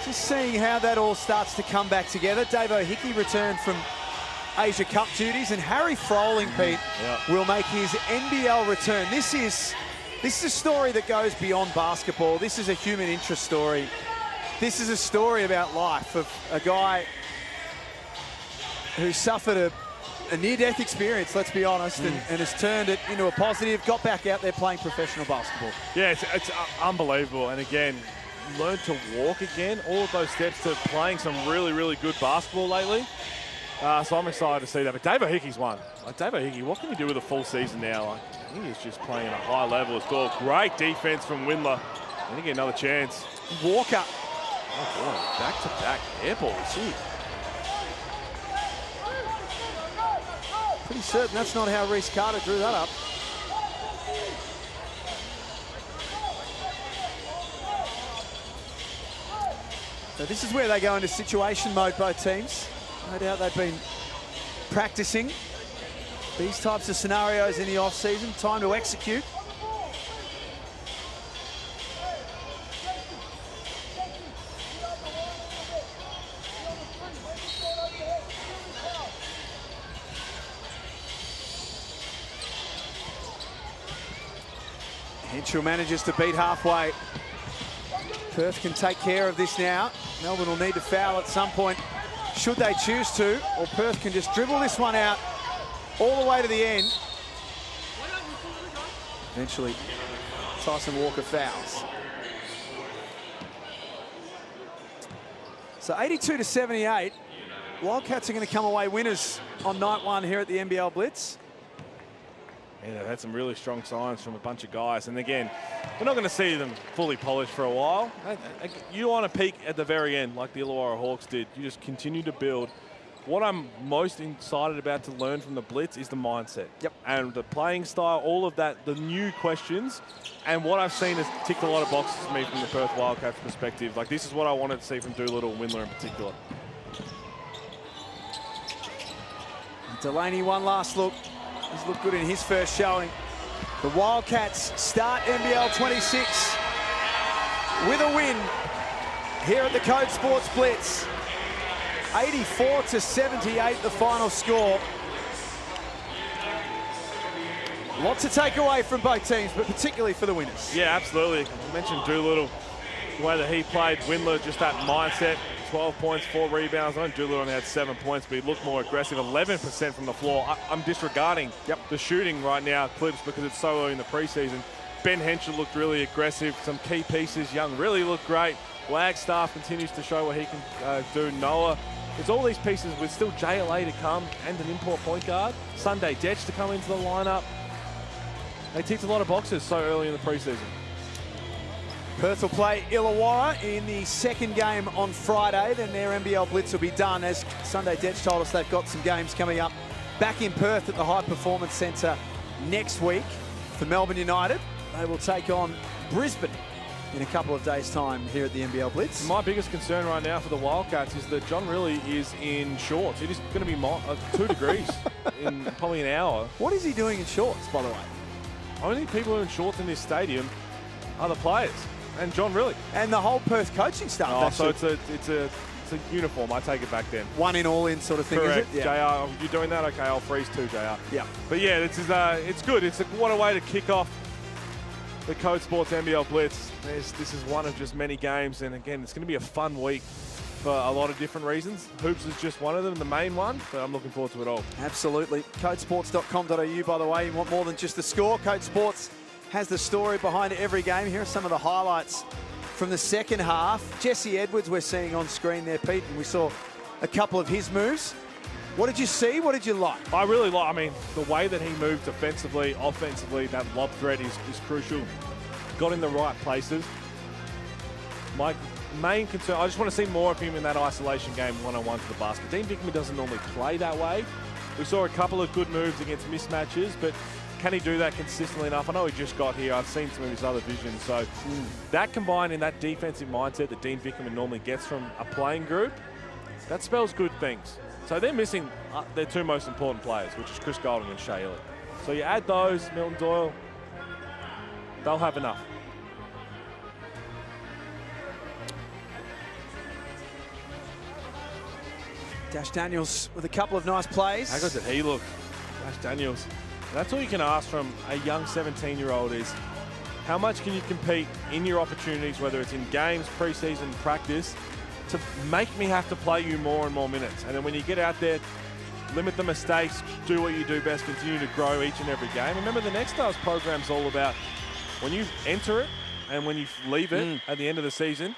Just seeing how that all starts to come back together. Dave O'Hickey returned from Asia Cup duties, and Harry Froling, Pete, will make his NBL return. This is a story that goes beyond basketball. This is a human interest story. This is a story about life of a guy who suffered a near-death experience, let's be honest, and has turned it into a positive, got back out there playing professional basketball. Yeah, it's unbelievable. And again, learned to walk again. All of those steps to playing some really, really good basketball lately. So I'm excited to see that. But Dave O'Hickey's one. Like, Dave O'Hickey, what can you do with a full season now? Like, he is just playing at a high level as well. Great defense from Windler. And again, another chance. Walker. Oh, boy. Back-to-back air balls. Gee. Pretty certain that's not how Reece Carter drew that up. So this is where they go into situation mode, both teams. No doubt they've been practicing these types of scenarios in the off-season. Time to execute. Henschel manages to beat halfway. Perth can take care of this now. Melbourne will need to foul at some point, should they choose to, or Perth can just dribble this one out all the way to the end. Eventually, Tyson Walker fouls. So 82-78, Wildcats are going to come away winners on night one here at the NBL Blitz. Yeah, they've had some really strong signs from a bunch of guys. And again, we're not going to see them fully polished for a while. You want to peak at the very end like the Illawarra Hawks did. You just continue to build. What I'm most excited about to learn from the Blitz is the mindset. Yep. And the playing style, all of that, the new questions. And what I've seen has ticked a lot of boxes for me from the Perth Wildcats perspective. Like, this is what I wanted to see from Doolittle and Windler in particular. Delaney, one last look. He's looked good in his first showing. The Wildcats start NBL 26 with a win here at the CODE Sports Blitz. 84-78, the final score. Lots to take away from both teams, but particularly for the winners. Yeah, absolutely. I mentioned Doolittle, the way that he played. Windler, just that mindset. 12 points, 4 rebounds. I know Doolittle only had 7 points, but he looked more aggressive. 11% from the floor. I'm disregarding the shooting right now, Clips, because it's so early in the preseason. Ben Henschel looked really aggressive. Some key pieces. Young really looked great. Wagstaff continues to show what he can do. Noah. There's all these pieces with still JLA to come and an import point guard. Sunday Detch to come into the lineup. They ticked a lot of boxes so early in the preseason. Perth will play Illawarra in the second game on Friday. Then their NBL Blitz will be done. As Sunday Detch told us, they've got some games coming up back in Perth at the High Performance Centre next week. For Melbourne United, they will take on Brisbane in a couple of days' time here at the NBL Blitz. My biggest concern right now for the Wildcats is that John Rillie is in shorts. It is going to be 2 degrees in probably an hour. What is he doing in shorts, by the way? Only people who are in shorts in this stadium are the players. And John Rillie. And the whole Perth coaching staff. Oh, so it's a uniform. I take it back then. One in, all in sort of thing, correct. Is it? Yeah. JR, you're doing that? Okay, I'll freeze too, JR. Yeah. But yeah, it's good. What a way to kick off the CODE Sports NBL Blitz. This is one of just many games. And again, it's going to be a fun week for a lot of different reasons. Hoops is just one of them, the main one. But I'm looking forward to it all. Absolutely. CodeSports.com.au, by the way. You want more than just the score. CODE Sports has the story behind every game. Here are some of the highlights from the second half. Jesse Edwards we're seeing on screen there, Pete, and we saw a couple of his moves. What did you see? What did you like? I really like, I mean, the way that he moved defensively, offensively, that lob threat is crucial. Got in the right places. My main concern, I just want to see more of him in that isolation game one-on-one to the basket. Dean Vickerman doesn't normally play that way. We saw a couple of good moves against mismatches, but can he do that consistently enough? I know he just got here. I've seen some of his other visions. So that combined in that defensive mindset that Dean Vickerman normally gets from a playing group, that spells good things. So they're missing their 2 most important players, which is Chris Golding and Shea Elliott. So you add those, Milton Doyle, they'll have enough. Dash Daniels with a couple of nice plays. How good did he look? Dash Daniels. That's all you can ask from a young 17-year-old is how much can you compete in your opportunities, whether it's in games, preseason, practice, to make me have to play you more and more minutes. And then when you get out there, limit the mistakes, do what you do best, continue to grow each and every game. Remember, the Next Stars program is all about when you enter it and when you leave it at the end of the season,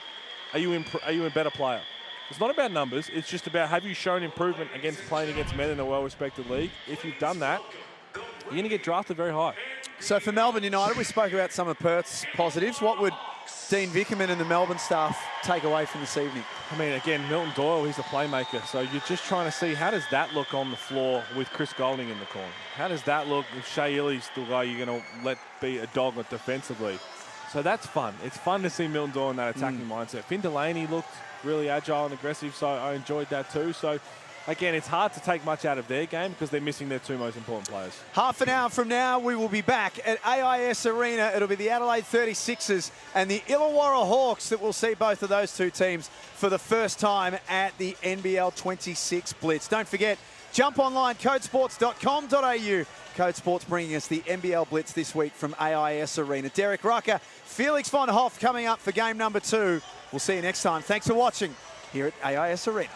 are you a better player? It's not about numbers. It's just about, have you shown improvement against playing against men in a well-respected league? If you've done that, you're going to get drafted very high. So for Melbourne United, we spoke about some of Perth's positives. What would Dean Vickerman and the Melbourne staff take away from this evening? I mean, again, Milton Doyle, he's the playmaker. So you're just trying to see how does that look on the floor with Chris Golding in the corner? How does that look if Shea Illy's the guy you're going to let be a dog defensively? So that's fun. It's fun to see Milton Doyle in that attacking mindset. Finn Delaney looked really agile and aggressive, so I enjoyed that too. So again, it's hard to take much out of their game because they're missing their two most important players. Half an hour from now, we will be back at AIS Arena. It'll be the Adelaide 36ers and the Illawarra Hawks that will see both of those two teams for the first time at the NBL26 Blitz. Don't forget, jump online, codesports.com.au. Code Sports bringing us the NBL Blitz this week from AIS Arena. Derek Rucker, Felix von Hoff coming up for game number 2. We'll see you next time. Thanks for watching here at AIS Arena.